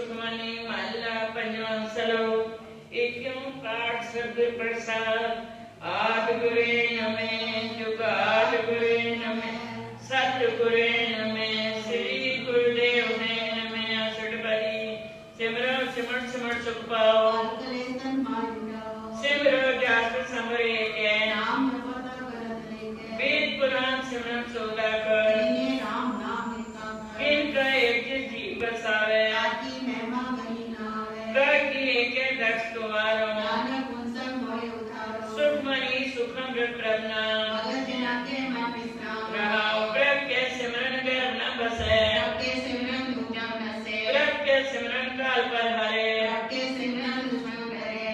सुखमनी महला पंजवा सलोक। एक ओंकार सद्गुर प्रसाद। आदि गुरे नमे जुगाद गुरे नमे सतगुरे नमे श्री गुरुदेव ने नमे। असुर बली सिमरो सिमर सिमर सुख पाओ। सिमरो जास समरे के नाम वेद पुराण सिमरन सोदा कर। इनका एक जीव बसावे की एक दस तुम्हारो। सुखमनी सुखम प्रभना रहाओ। प्रभ के सिमरन गर्भ न बसे। प्रभ के सिमरन काल पर हरे।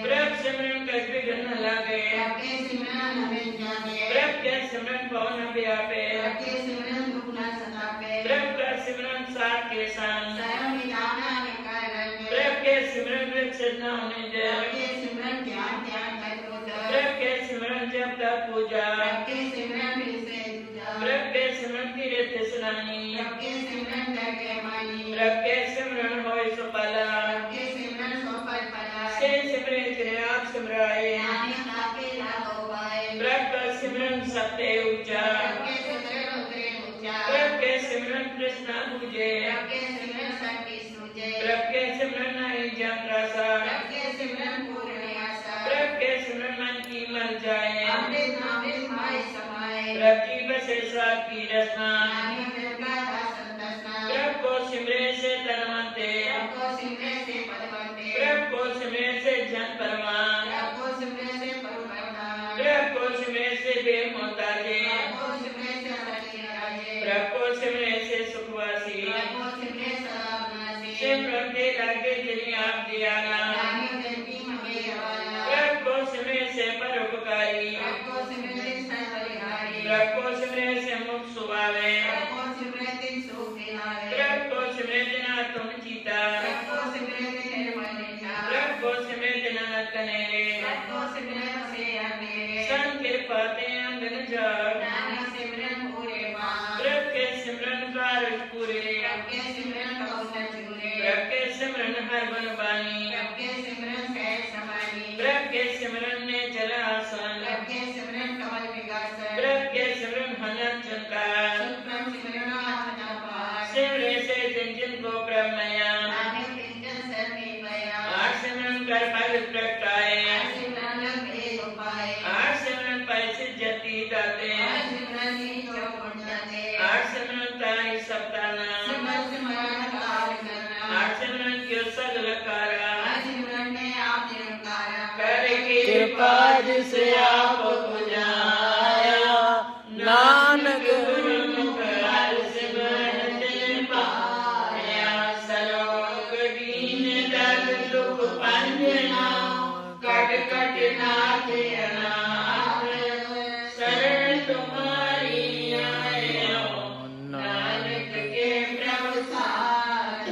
प्रभ सिमरन कछ विघ्न न लागे। प्रभ के सिमरन पवन व्यापे। प्रभ का सिमरन सार के संग। प्रभ के सिमरन विकसित न होने दे। प्रभ के सिमरन जप तप पूजा। प्रभ के सिमरन तीर्थ स्नानी। प्रभ के सिमरन होय सुफला। से सिमरन करे आप सिमराए। प्रभ का सिमरन सत्य ऊंचा। प्रभ के सिमरन कृष्णा पूजे। प्रभ के सिमरन नारी जम रसा। प्रभ के सिमरन मन की मर जाए। प्रभ की बसे साथ की रसना। प्रभ को सिमरे से तन मन ते। प्रभ को सिमरे से जन परमान। प्रभ को सिमरे से बेम होता जे। प्रभ को सिमरे से सुखवासी। सिमरन के लागे जिन्हें आप दियाला। प्रभ को सिमरे से परोपकारी। प्रभ को सिमरे से मुख सुभावे। प्रभ को सिमरे दिन तुम चीता। प्रभ को सिमरे दिन कनेरे। संत कृपा ते अंगन जाग। प्रभ के सिमरन कारज पूरे। प्रभ के सिमरन हर बन बानी। प्रभ के सिमरन ने चला आसन। प्रभ के सिमरन हनन चंकार। सिमरे से जिन जिन को प्रभ मया। आठ सिमरन कर फल प्रगटाए। आठ सिमरन पर सिद्धि दाते। आठ सिमरन ताई सप्ताना। आठ सिमरन क्यों सगल कारा। कृपा जिसे आप बुझाया। नानक गुरुमुख हर सिमरन तिन पाया। सलोक दीन दर्द दुख पंजना। कट कट नाथ अनाथ। शरण तुम्हारी आयो। नानक के प्रभु साथ।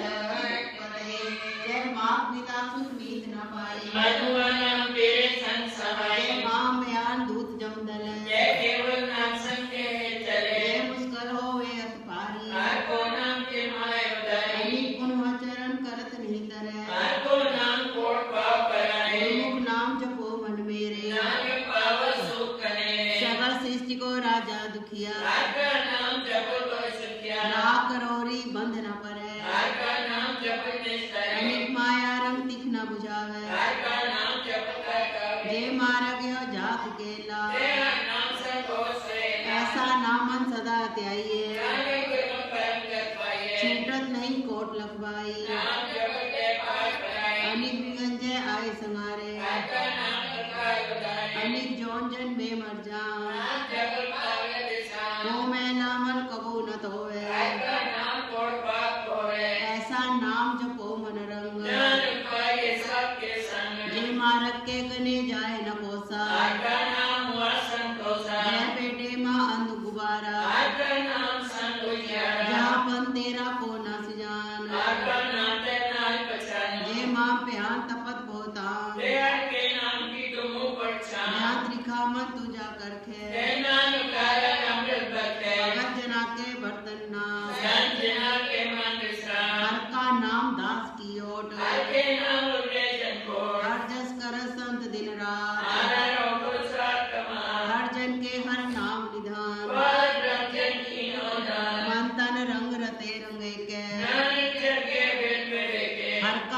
जय मात पिता सुख नीत न पाई। मनुवन तेरे संग सहाय। माम बयान दूत जमदल। जय केवल नाम संग के चले। जय मुस्कर होवे अत पारी। हर को नाम के माय उदारी। अनेक गुण वचरण करत निहितर। हर को नाम कोट पाव कराए। गुरुमुख नाम जपो मन मेरे। नानक पाव सुख कने। सगल सृष्टि को राजा दुखिया। हर का नाम जपो तो सुखिया। लाख करोरी बंध न परे। हर का नाम जपो निष्ठा। अनेक माया रंग तिख न बुझावे। हर का नाम जपो कर। जे मारग यो जात केला। तेरा नाम संतोष है। ऐसा नामन सदा त्याइए। नानक गुरु परम गत पाइए। छूटत नहीं कोट लखवाई। नाम जपो ते पार कराए। अनेक विघन जय आए संगारे। हर का नाम प्रकार बताए। अनेक जौन जन में मर जा। नाम जपो पावे दिशा। तो मैं नामन कबू न धोवे। हर का नाम कोट पाप होवे। ऐसा नाम जपो मन रंग। नानक पाए सबके संग। जे मारग के कने जाए न कोसा। हर का नाम हुआ संतोषा। जय पेटे माँ अंध गुबारा। हर का नाम संग उजियारा। जहाँ पन तेरा को न सुजान। हर का नाम ते नाल पहचान। जे माँ प्यान तपत बहुतान। ते हर के नाम की तुम पहचान। जहाँ त्रिखा मन तुझा करखे। ते नानक कारण अमृत बरते। भगत जना के बर्तन नाम। संत जना के मन विश्राम। हर का नाम दास की ओट।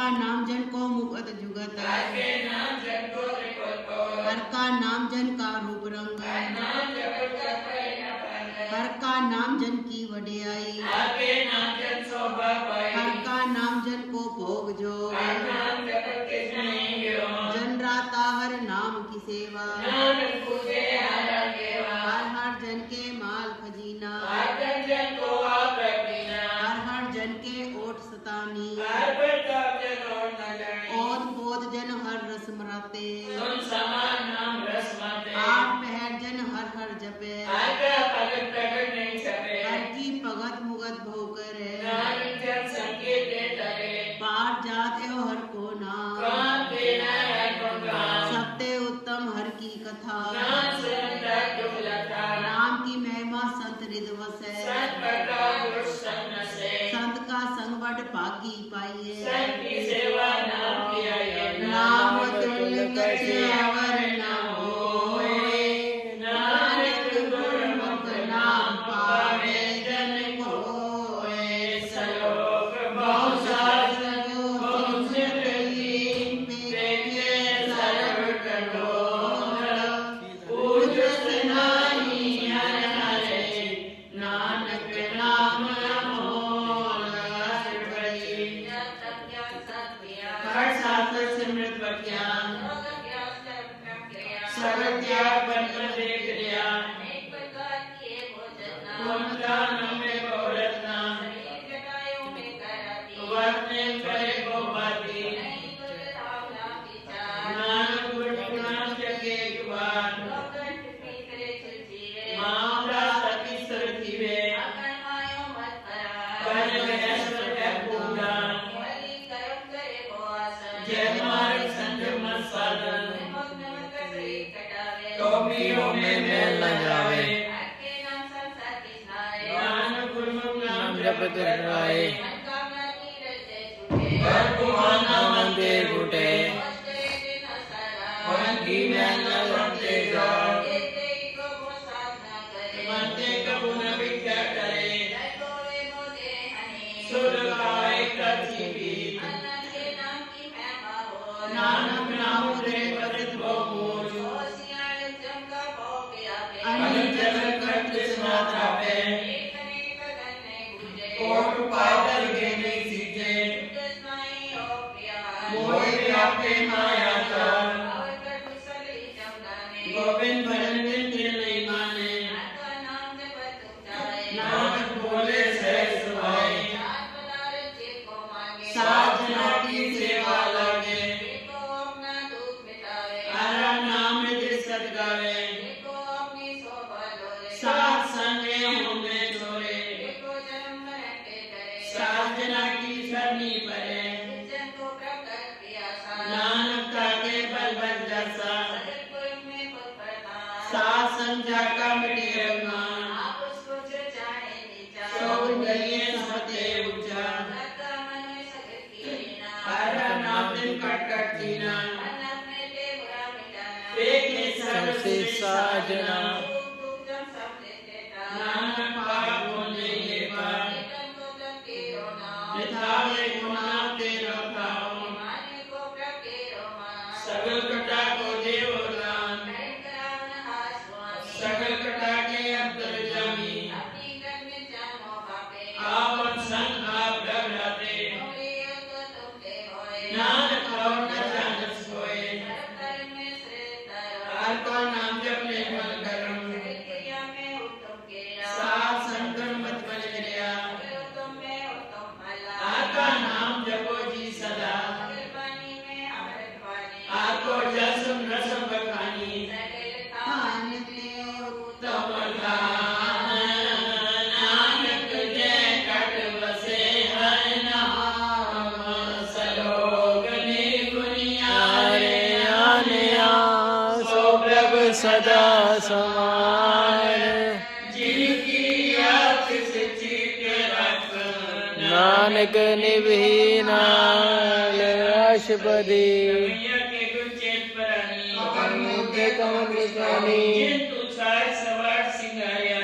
का नाम जन को मुगत जुगत, हर के नाम जन को त्रिपुर को, हर का नाम जन का रूप रंग, नाम जपत जपै न पाए, हर का नाम जन की वडियाई, हर के नाम जन शोभा पाई, हर का नाम जन को भोग जो, हर नाम जपत किस नहीं गिरो, जन राता हर नाम की सेवा, नानक पूजे हर देवा, हर जन के माल खजीना, हर जन को आप रखीना, हर जन के ओट सतानी, हर प्रताप जन और न जानी, ओत बोध जन हर रस मराते, सुन समान नाम रस माते, आठ पहर जन हर जपे, हर का भगत प्रगट नहीं छपे, हर की भगत मुगत भोकर, नानक जन संकेत दे तरे, पाठ जात एव हर को नाम, काम देना है गुणगान, सबते उत्तम हर की कथा, नाम सुनता दुख लता, नाम की महिमा संत रिदवस है, संत बड़ा दुष्ट संग से, संत का संग बड़ भागी पाइए, संत की सेवा नाम किया ये, नाम तुल्य कछु अवर न होए, नानक गुरमुख नाम पावे जन कोय, सलोक बहु बहु शास्त्र जो सुन लीन, पेखे सर्व कठोर, पूजत नाहि हर हरे, नानक नाम अमोल बड़ी, हर शास्त्र सिमरत बख्यान, सगल त्याग बन कर देख लिया, ममता में बहुरत्ना, वर्तने करे बहुबाती, नानक गुरमुख नाम जगे एक बार, मामला सती सरतीवे, कर गया सब पूरा, जय मार्ग संजम मत साधन, टोपियों में मैल न जावे, नानक गुरमुख नाम जपत रहे, कर कुहाना मंदे घुटे, की मैल न लौटे जाओ, मनते कबू न भिक्षा करे, सुर गाए कथी पीत, नानक नाम उदरे पतित बहुमूल, अनिल जगत करते समाता पे, कोट पादल के नहीं सीखे, मोह व्यापे माया का, गोविंद भजन बिन दिल नहीं माने, नानक बोले सहज सुभाए, साधना की सेवा लागे, हरा नाम निधि सत गावे, साथ संगे होंगे छोरे, साधना की सरनी परे, नानक का के बल बल जैसा, साथ समझा का मिटी रमान, सो गलिए समते ऊंचा, हरा नाम दिन कट कट जीना, देखे सबसे साजना, नानक पाप होने के बाद, मिटावे गुनाह तेरो पाओ, सगल कटा को देव दान, सगल कटा के अंतर जामी, आपन संग आप डराते, नानक और न जानस कोय, हर को नाम जपने मन करम, साथ संकर मत बन गया, आका नाम जपो जी सदा, आको जसम रसम बखानी, उत्तम दान, नानक जय कट बसे हर नाम, सलोक निर्गुनियारे आने सो प्रभु सदा समान, जिनकी आँख से चीर रख, नानक निभी नाल अशपदी, मैया के गुंचेत परानी, मुझे कमल निशानी, जिंतु सार सवार सिंगारिया,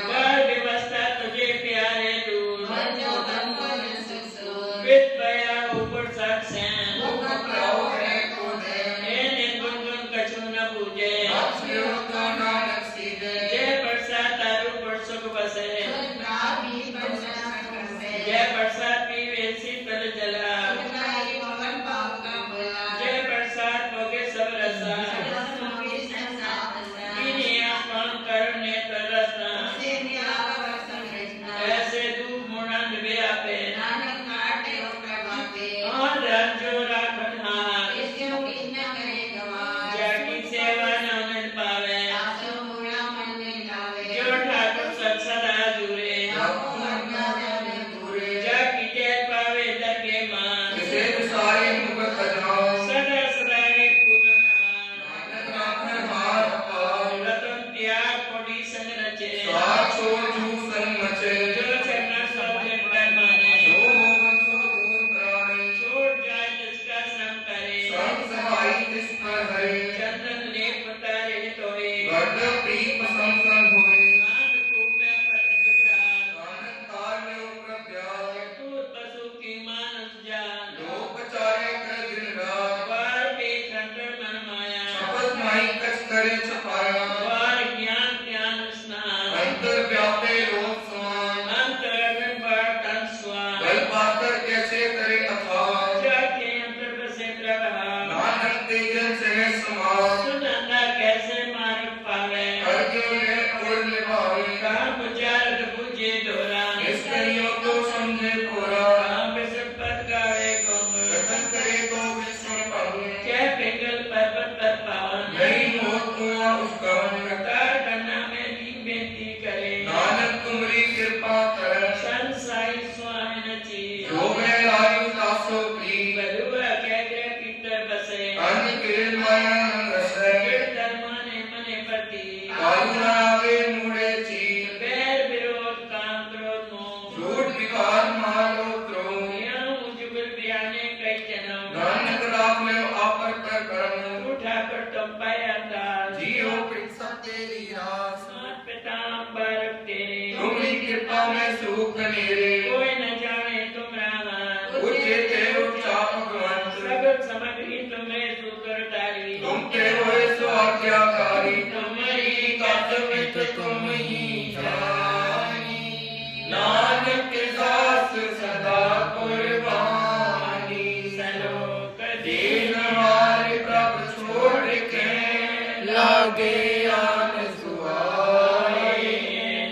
कर व्यवस्था तुझे प्यारे दूर, ਕਿਰਪਾ ਕਰੈ ਸੰਸਾਈ ਸੁਆਮਿਨ ਜੀ ਜੋ ਮੈਂ ਲਾਇ ਤਾਸੋ ਪੀ ਬਲੁਆ ਕਹਿ ਗ੍ਰਹਿ ਕੀਤੇ ਬਸੇ ਅੰਨ ਕਿਰਨ ਮਾਇਆ ਨ ਰਸੈ ਕਿੜ ਧਰਮਾਂ ਨੇ ਮਨੇ ਪ੍ਰਤੀ ਕਾਲੂ ਨ ਆਵੇ ਮੂੜੇ ਚੀ ਬੈਰ ਵਿਰੋਧ ਕਾਮ ਕ੍ਰੋਧ ਮੋਹ ਝੂਠ ਵਿਕਾਰ ਮਾਰੋ ਤਰੋ ਯਾਂ ਜੁਗਲ ਬਿਆਨੇ ਕਈ ਜਨਮ ਨਾਨਕ ਰਾਖ ਲਿਓ ਆਪਰ ਕਰ ਕਰਮ ਝੂਠਾ ਕਰ ਤੁਮ ਪਾਇਆ ਦਾਸ ਜੀਉ ਕਿਰਸਾ ਤੇਰੀ ਰਾਸ ਮਾਤ ਪਿਤਾ ਬਾਰਕ ਤੇਰੇ ਤੁਮਰੀ ਕਿਰਪਾ ਮੈਂ ਸੂਖ ਨੇਰੇ ਕੋਈ ਨ ਜਾਣੇ ਤੁਮ ਰਾਮ ਉਚੇ ਤੇ ਉਚਾ ਭਗਵੰਤ ਸਗਲ ਸਮਗਰੀ ਤੁਮਰੇ ਸੂਕਰ ਤਾਰੀ ਤੁਮ ਤੇ ਹੋਏ ਸੋ ਆਗਿਆਕਾਰੀ ਤੁਮਰੀ ਕਤ ਵਿੱਚ ਤੁਮ ਹੀ ਜਾਨੀ ਨਾਨਕ ਕੇ ਦਾਸ ਸਦਾ ਕੁਰਬਾਨੀ ਸਲੋਕ ਦੀਨ ਹਾਰੇ ਪ੍ਰਭ ਛੋੜ ਕੇ ਲਾਗੇ ਆਨ ਸੁਆਏ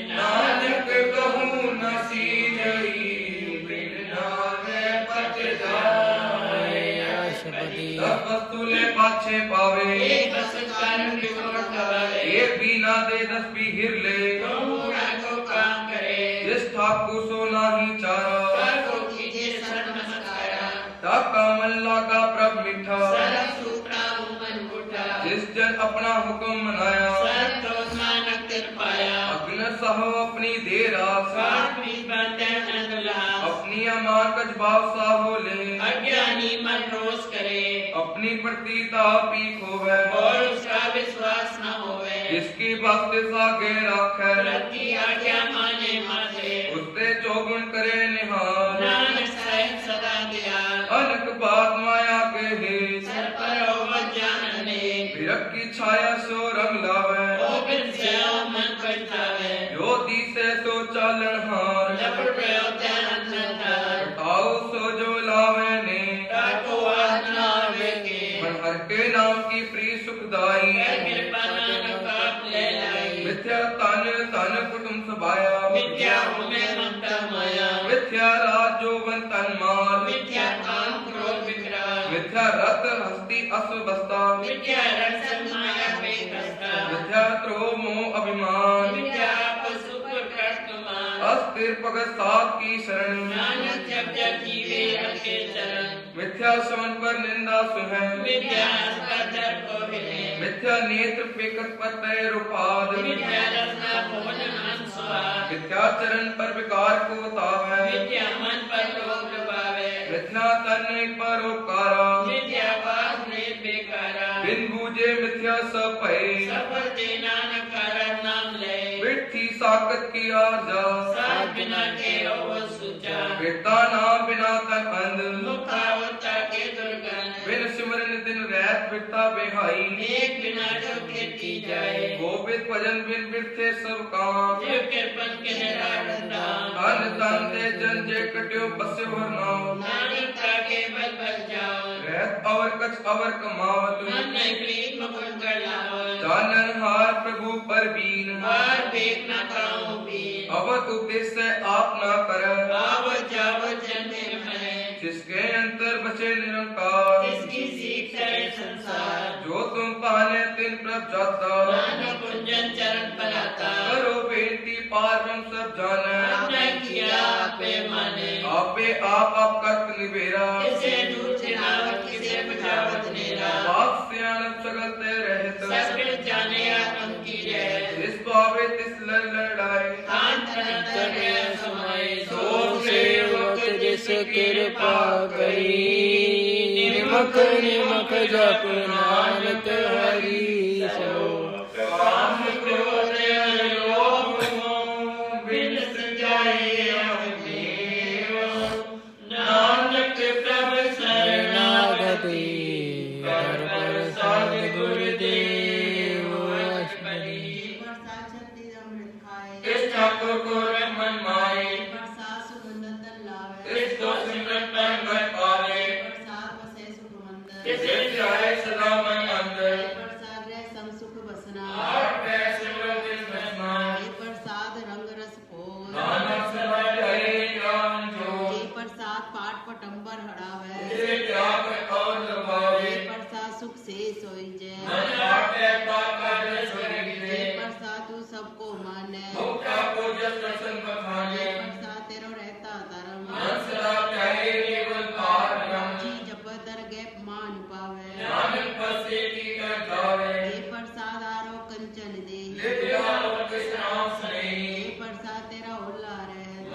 ਨਾਨਕ ਕਹੂੰ ਨ ਸੀਜਈ ਬਿਨ ਨਾਵੇ ਪਤ ਜਾਏ ਸ਼ਬਦੀ ਦਸ ਵਸਤੂਲੇ ਪਾਛੇ ਪਾਵੇ ਇੱਕ ਸੰਸਕਾਰ ਵਿਗੜ ਕਰੇ ਇਹ ਬੀਨਾ ਦੇ ਦਸ ਵੀ ਹਿਰਲੇ ਕਹੂੜਾ ਕੋ ਕਾਮ ਕਰੇ ਜਿਸ ਠਾਕੁਰ ਸੋ ਨਾਹੀ ਚਾਰਾ ਕਰ ਕੋ ਕੀਜੇ ਸਰ ਨਮਸਕਾਰਾ ਤਾ ਕਮਲ ਲਾਗਾ ਪ੍ਰਭ ਮਿੱਠਾ ਸਰਬ ਸੂਤਰਾ ਉਮਨ ਉਠਾ ਜਿਸ ਜਨ ਆਪਣਾ ਹੁਕਮ ਮਨਾਇਆ ਸਰਬ ਤੋਂ ਨਾਨਕ ਤਿਰ ਪਾਇਆ ਅਗਨ ਸਹੋ ਆਪਣੀ ਦੇ ਰਾਸ ਸਾਥ ਵੀ ਬੰਦੈ ਨੰਦਲਾ अपनी अमान कछ भाव साहो ले अज्ञानी मन रोष करे अपनी प्रतीता पी खोवे और उसका विश्वास न होवे जिसकी भक्ति सागे राखै रति आज्ञा माने माथे उसते चौगुण करे निहाल नानक साहिब सदा दयाल अनक बात माया के हे सर पर ओवत जानने विरक की छाया सो रंग लावे ओ बिन से मन पछतावे जो दिसे सो चालन हार लपड़ प्रयो ध्यान संतार ताऊ सो जो लावे ने ताको आत्मा वेके मन हर के नाम की प्री सुखदाई कर कृपा नानक आप ले लाई मिथ्या तन तन कुटुम सबाया मिथ्या में ममता माया मिथ्या राज जोवन तन माल मिथ्या काम क्रोध विकराल मिथ्या रत हस्ती अस्वस्थता मिथ्या रक्षण माया पे कष्टा मिथ्या त्रोह मोह अभिमान मिथ्या पशु पर कर्तमान अस्थिर भगत सात की शरण नानक जब जब जीवे रखे चरण मिथ्या समन पर निंदा सुहै मिथ्या अस्पदर को हिले मिथ्या नेत्र पेकत पर तय रूपाद मिथ्या रसना भोजन अंस्वाद मिथ्या चरण पर विकार को तावै मिथ्या मन पर लोभ लुभावे मिथ्या तन पर उपकारा मिथ्या बात ने बेकारा बिन बूझे मिथ्या सब भय सफल दे नानक कारण नाम ले मिथ्या साकत की आजा साथ बिना के ओ सुचा बेटा ना बिना तन अंध मुखावता के दुर्गंध बिन सिमरन दिन रैत बिरता बेहाई एक बिना जो खेती जाए गोविंद भजन बिन बिरथे सब काम जीव कृपन के निराडंदाम धन धन ते जन जे कट्यो बस्यो हर नाम नानक ताके बल बल जाओ रैत अवर कछ अवर कमावत मन नहीं प्रीत मुकुंद कर लावल जानन हार प्रभु पर बीन बार बेक न काऊं बीन अवत उपदेश से आप ना कर आवत जावत जन तेरे मने जिसके अंतर बचे निरंकार जिसकी सीख चले संसार जो तुम पाने तिन प्रभ जाता नानक कुंजन चरण पर आता करो बेटी पार ब्रह्म सब जाने आपने किया आपे माने आपे आप कर्त निबेरा किसे दूर छिड़ावत किसे बचावत नेरा आप सियाणप सगल ते रहत सगल जाने आत्म की रह जिस पावे तिस लड़ लड़ाए तान तन तरे समाए सो सेवक जिस कृपा करी निमक निमक जप नानक हरि सो काम क्रोध लोभ मोह बिन सजाए अवदेव नानक प्रभ शरणागति कर प्रसाद गुरुदेव अष्टपदी प्रसाद शक्ति अमृत खाए इस ठाकुर को मन माए प्रसाद सुगंध तन लावे इस दो सिमरन पर मन पावे प्रसाद बसे सुख मंदिर किसे चाहे सदा मन अंदर प्रसाद रह सम सुख बसना आठ पैर सिमरन जिस बसना प्रसाद रंग रस भोग नानक सदा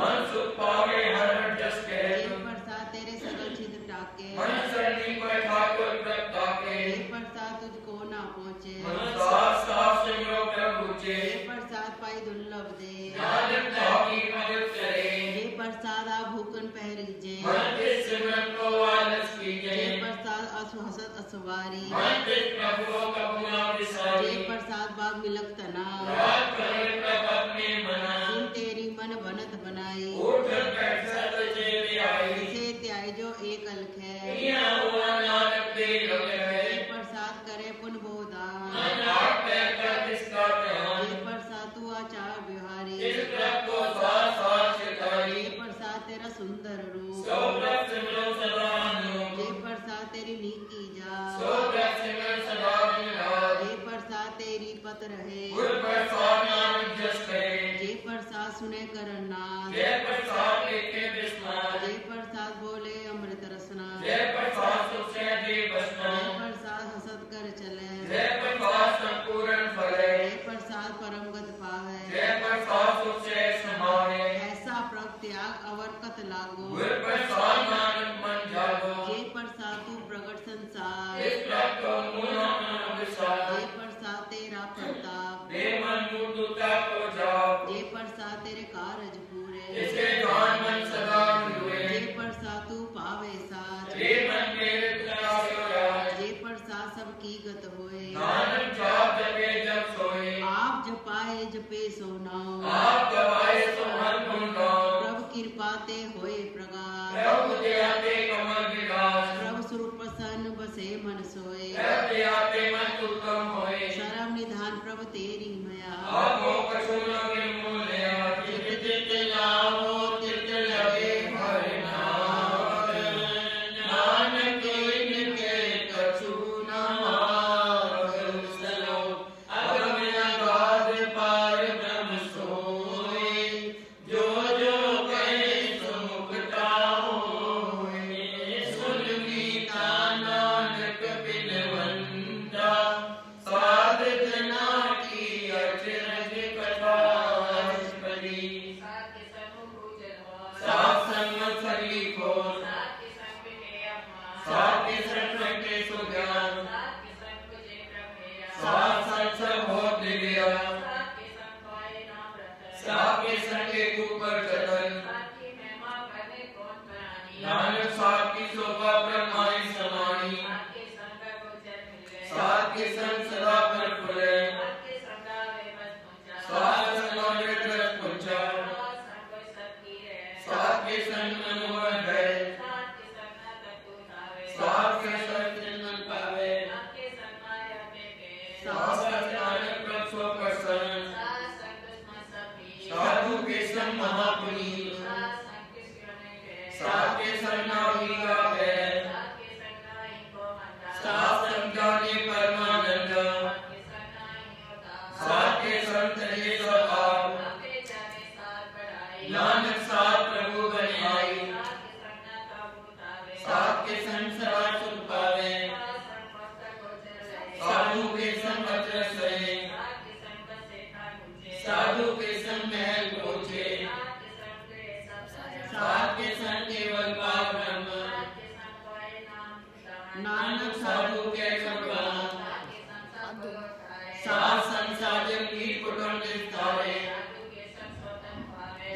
मन सुख पावे हर जस के हे प्रसाद तेरे सगल छिद्र टाके मन सरनी पर ठाकुर प्रतापे हे प्रसाद तुझको ना पहुँचे मन साफ साफ संयोग प्रभु चे हे प्रसाद पाई दुर्लभ दे नानक ताकी मदद करे हे प्रसाद आ भूखन पहरीजे मन के सिमरन को आलस कीजे हे प्रसाद असु हसत असवारी मन के प्रभु कबूला विसारी हे प्रसाद बाग मिलक तना रात करे प्रभ अपने मना सुन तेरी मन बनत बनाई उठ बैठ सत जे आई इसे त्याय जो एक अलख है किया हुआ नानक दे लग है हे प्रसाद करे पुन बोधान मन आप पैर का किसका ध्यान हे प्रसाद तू आचार बिहारी इस प्रभ को साथ साथ चिताई हे प्रसाद तेरा सुंदर रूप सो प्रभ सिमरो सदा अनुरूप हे प्रसाद तेरी नीकी जा सो प्रभ सिमर सदा विराज हे प्रसाद तेरी पत रहे गुर प्रसाद नानक जस करे हे प्रसाद सुने करनाथ जय प्रसाद लेके विस्माद हे प्रसाद बोले अमृत रसना जय प्रसाद सुख से दे बसना हे प्रसाद हसत कर चले जय प्रसाद संपूर्ण फले हे प्रसाद परम गत पावे जय प्रसाद सुख से समावे ऐसा प्रत्याग अवरकत लागो गुर प्रसाद नानक मन जागो हे प्रसाद तू प्रगट संसार इस प्रभ को मुना मन विसार हे प्रसाद तेरा प्रताप दे मन मुक्ता को जाओ हे प्रसाद तेरे कारज पूरे इसे जान मन सदा हुए हे प्रसाद तू पावे साच हे मन मेरे तुझा राज हे प्रसाद सब की गत होए नानक जाप जपे जब सोए आप जपाए जपे सोनाओ आप गवाए सो मन गुण गाओ प्रभु कृपा ते होए प्रगाढ़ प्रभु दया ते कमल विलास प्रभु स्वरूप प्रसन्न बसे मन सोए प्रभु दया ते मन उत्तम होए शरम निधान प्रभु तेरी मया आपो कछु न निर्मूल्य चित चित लावो चित लगे हरि नाम नानक इनके कछु न मांग सलो अगम अगाध पार ब्रह्म सोए जो जो कहे सो मुक्ता होए सुन गीता नानक बिनवंता साध जना की अचरज कथा बड़ी सात संग सरी को सात के संग के सुज्ञान सात संग हो दिव्या सात के संग के ऊपर चतन नानक सात की शोभा ब्रह्माई समानी सात के संग सदा पर फुले सात संग रस पुंचा सात के संग मनोहर है सात के संग चिन्मन पावे सात संग नानक प्रभ सो प्रसन्न साधु के संग महापुनीत सात के संग नावी का है सात संग जाने परमानंद सात के संग चले स्वभाव नानक सात प्रभु बनाई सात के संग सदा सुख पावे साधु के संग अचरज सहे साधु के संग महल पहुँचे सात के संग केवल पार ब्रह्म नानक साधु के संग सात संसाधन की कुटुंब विस्तारे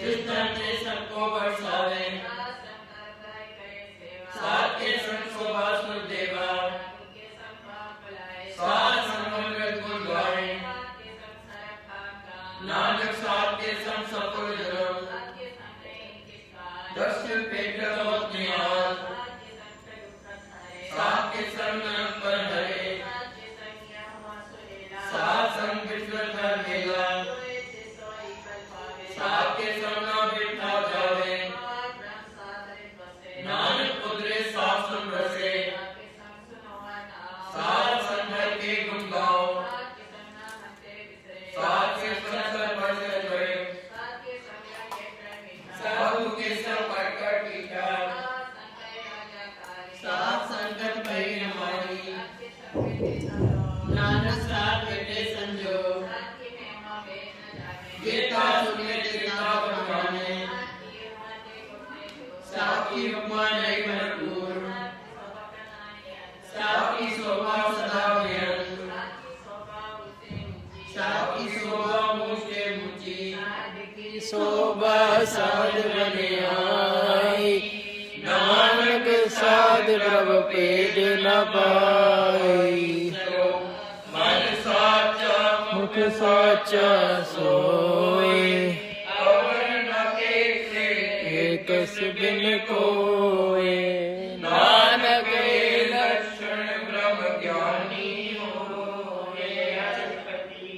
जिस धन से सबको बरसावे सात के संग शोभा सुरदेवा सात संग गुण गाए नानक सात के संग सफल जन्म दर्शन पेट बहुत निहाल सात के संग नरक पर हरे सात संग विश्व कर मेला सात के संग ना बिठा जावे नानक उदरे सात सुन रसे सात संग के गुण गाओ सात के संग बढ़ गए साधु के संग पढ़कर टीका की उपमा नहीं भरपूर साप की शोभा सदा बेअंत साप की शोभा मुझ से ऊंची शोभा साध बने आई नानक साध प्रभ पेद न पाई मन साचा मुख साचा सोए अवर न देखे एकस बिन कोए नानक लक्षण ब्रह्म ज्ञानी होए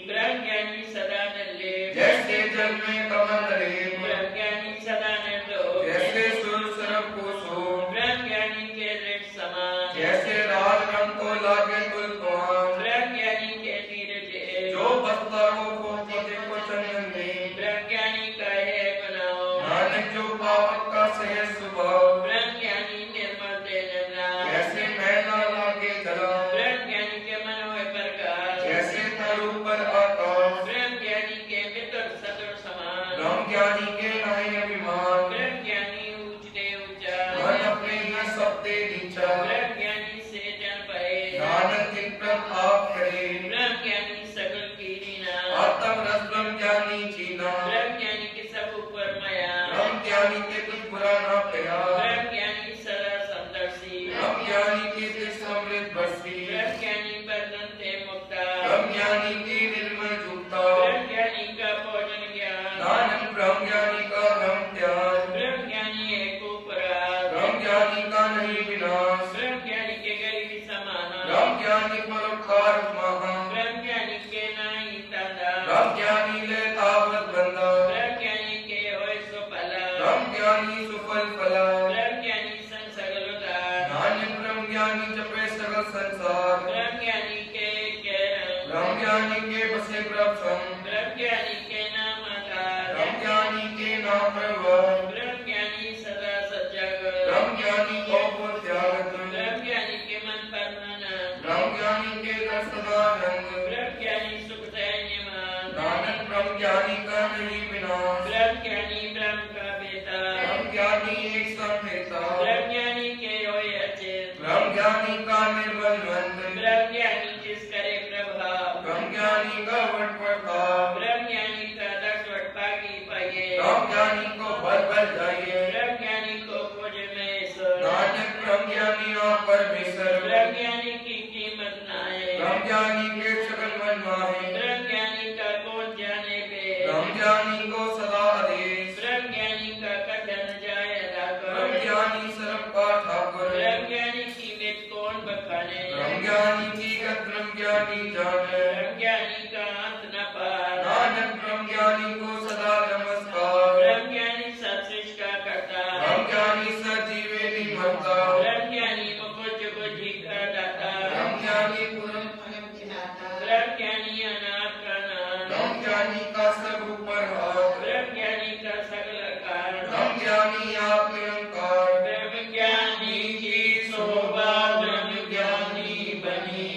ब्रह्मज्ञानी सदा निर्लेप जैसे जल में कमल रेम ब्रह्मज्ञानी सदा निर्लोभ जैसे सुर सरप को सो ब्रह्मज्ञानी के दृढ़ समान जैसे राज रंग को लागे तुलवान ब्रह्मज्ञानी के धीरज जो बसता को देखो चंदन में ब्रह्मज्ञानी का है बनाओ नानक जो पावक का सहज स्वभाव ब्रह्मज्ञानी निर्मल तेजरा जैसे मैला लागे जला ब्रह्मज्ञानी के मन में प्रकाश जैसे तरु पर आकाश ब्रह्मज्ञानी के मित्र सदुर समान ब्रह्म ज्ञानी के नहीं अभिमान ब्रह्मज्ञानी ऊंचते ऊंचा मन अपने न सबते नीचा ब्रह्मज्ञानी से जन पाए नानक जिन प्रभाव करे ब्रह्मज्ञानी सकल की रीना आत्म रस ब्रह्म ज्ञानी जीना ब्रह्मज्ञानी के सब ऊपर माया ब्रह्म ज्ञानी के कुछ बुरा ना कया ब्रह्मज्ञानी सदा समदर्शी ब्रह्म ज्ञानी के दिल समृद्ध बरसी ब्रह्मज्ञानी बंधन मुक्ता ब्रह्म ज्ञानी की निर्मल जुगता ब्रह्मज्ञानी का भोजन ज्ञान नानक ब्रह्म ज्ञानी का ब्रह्म त्याग ब्रह्मज्ञानी एक उपराध ब्रह्म ज्ञानी का नहीं विनाश ब्रह्मज्ञानी के गरीबी समान ब्रह्म ज्ञानी परोपकार महा ब्रह्मज्ञानी के नाई तादा ब्रह्म ज्ञानी ले तावत बंदा ब्रह्मज्ञानी के होय सुफला ब्रह्म ज्ञानी सुफल फला ब्रह्मज्ञानी संसगल उदार नानक ब्रह्म ज्ञानी जपे सगल संसार ब्रह्मज्ञानी के केरम ब्रह्म ज्ञानी के बसे प्रभम ब्रह्मज्ञानी के नाम आकार ब्रह्म ज्ञानी के नाम प्रवर ब्रह्मज्ञानी सदा सजग ब्रह्म ज्ञानी को पुर त्यागत ब्रह्मज्ञानी के मन परमानंद ब्रह्म ज्ञानी के कर सदानंद ब्रह्मज्ञानी सुख सैन्यमान नानक ब्रह्म ज्ञानी का नहीं विनाश ब्रह्मज्ञानी ब्रह्म का बेटा ब्रह्म ज्ञानी एक संहिता ब्रह्मज्ञानी के होय अचेत ब्रह्म ज्ञानी का निर्मल मंत्र ब्रह्मज्ञानी जिस करे प्रभाव ब्रह्म ज्ञानी का वट प्रताप ब्रह्मज्ञानी का 10 वट पागी पाइए ब्रह्म ज्ञानी को भर जाइए ब्रह्मज्ञानी को खोज में ईश्वर नानक ब्रह्म ज्ञानी आप परमेश्वर ब्रह्मज्ञानी की कीमत नाए ब्रह्म ज्ञानी के सकल मन माहे ब्रह्मज्ञानी का कौन जाने पे ब्रह्म ज्ञानी को सदा आदेश ब्रह्मज्ञानी का कथन जाए ब्रह्म अदाकर ज्ञानी सर्व का ठाकुर ब्रह्मज्ञानी की मित कौन बखाने ब्रह्म ज्ञानी की गत ब्रह्म ज्ञानी जाने ब्रह्मज्ञानी का अंत न पार नानक ब्रह्म ज्ञानी को सदा नमस्कार ब्रह्मज्ञानी सत्सृष्ट का करता ब्रह्म ज्ञानी सजीवे निमरता ब्रह्मज्ञानी मुकुट बुद्धि का दाता ब्रह्म ज्ञानी पूर्ण फलम खिलाता ब्रह्मज्ञानी अनाथ का नाम ब्रह्म ज्ञानी का सब ऊपर हाथ ब्रह्मज्ञानी का सकल कारण ब्रह्म ज्ञानी आप निरंकार ब्रह्मज्ञानी की शोभा ब्रह्मज्ञानी बनी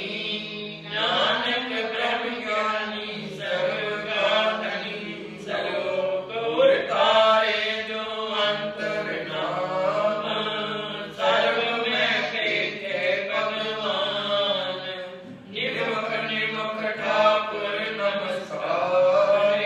नानक ब्रह्मज्ञानी सर्व का धनी सर्वों को तारे जो अंतर्नाम सर्व में देखे भगवान निमुख निमुख ठाकुर नमस्कार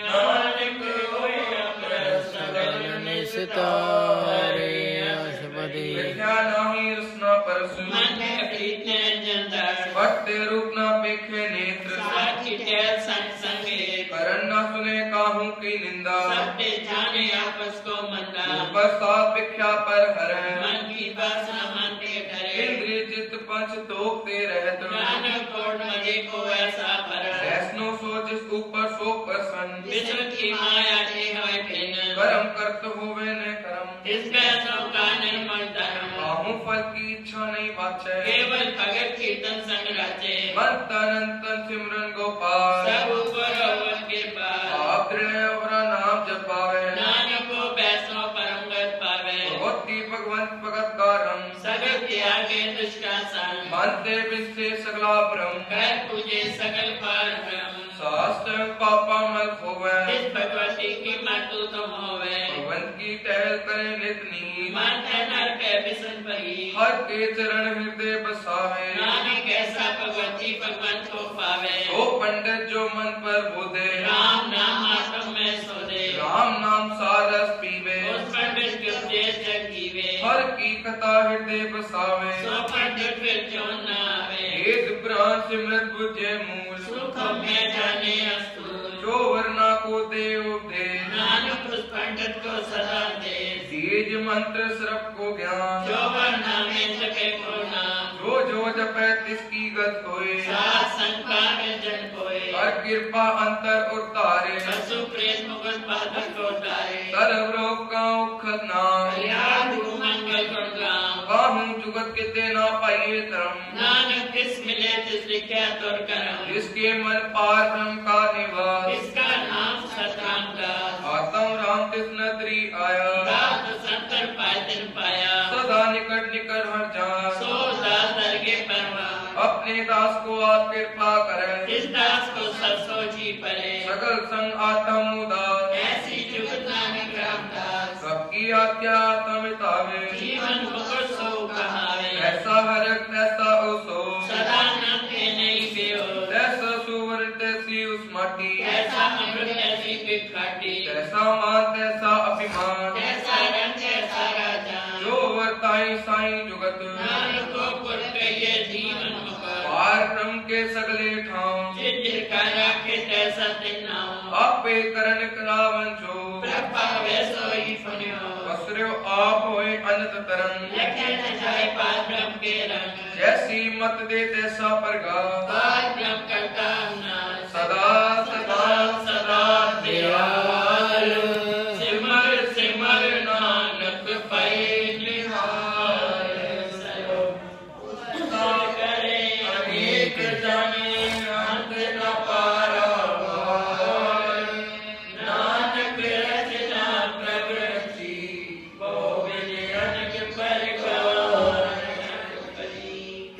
नानक होय प्रसन्न निस्तारे अशपति विद्या नाही रसना परसु मन प्रीत जनता भक्ति रूप न पेखे नेत्र साखी टेल संग संगे करण न सुने काहू की निंदा सबके जाने आपस को मंदा उपस्ताप भिक्षा पर हरै मन की वासना मन के डरे इंद्रिय चित्त पंच तोकते रहत ज्ञान कोट मजे को ऐसा भरा वैष्णो सोच ऊपर सो प्रसन्न विश्व की माया के होय फिन कर्म करत होवे न कर्म इसका सो का निर्मल धर्म काहू फल की इच्छा नहीं बाचे केवल भगत कीर्तन संग राचे मन तन तन सिमरन गोपाल सब ऊपर अवर के पार आप दृढ़ अवरा नाम जपावे नानक को वैष्णव परम गत पावे भगवती भगवंत भगत कारम सगल त्यागे दुष्का संग मानते विश्व सगला ब्रह्म कर पूजे सकल पर ब्रह्म शास्त्र पापा मल होवे इस भगवती की मतु तुम होवे भगवंत की टहल करे नित नीत मन नर के बिसन परी हर के चरण हृदय बसावे नानक ऐसा भगवती भगवंत को पावे ओ पंडित जो मन पर बोधे राम नाम आत्म में सोदे राम नाम सारस पीवे उस पंडित के उपदेश जग जीवे हर की कथा हृदय बसावे सो पंडित फिर जो न आवे वेद पुराण सिमरत बुझे मूल सुख में जाने अस्तूल जो वर्णा को देव दे नानक उस पंडित को सदा दे बीज मंत्र सर्प को ज्ञान जो वर्णा में जपे को नाम जो जपे तिसकी गत होए सात संपाद जन कोय हर कृपा अंतर उतारे पशु प्रेत मुकुट पादन को तारे सर्व रोग का उखद नाम कल्याण मंगल गुण गाम बाहु जुगत के देना पाइए धर्म नानक किस मिले तिस लिखा तुर करम जिसके मन पार ब्रह्म का निवास इसका नाम सतराम दास आत्म राम तिस नदरी आया दास संतर पाय तिन पाया सदा निकट निकट हर जान सो दास दरगे परवा अपने दास को आप कृपा करें इस दास को ससो जी परे सकल संग आत्म उदास ऐसी जुगत नानक रामदास सबकी आज्ञा तमितावे जीवन मुकुट सो कहावे ऐसा हरक तैसा उसो सदा नाम के नहीं बेओ तैसा सुवर तैसी उस माटी ऐसा अमृत ऐसी बिखाटी तैसा मान तैसा अभिमान ऐसा रंग ऐसा राजा जो वर्ताई साई जुगत नानक को पुर कहिए जीवन मुकुट पार ब्रह्म के सगले ठाम जिन जिनका राखे तैसा तिन नाम आपे करण करावन जो प्रभा वैसो ही फुन्यो असुर्यो आप होए अनंत तरंग लखे न जाए पार ब्रह्म के रंग जैसी मत दे तैसा परगा पार ब्रह्म करता नाश सदा सदा सदा दयाल सिमर सिमर नानक पाए निहाल सयो उस्ताद करे अनेक जाने अंत न पारावार नानक रचना प्रवृत्ति गोविंद अनक परकार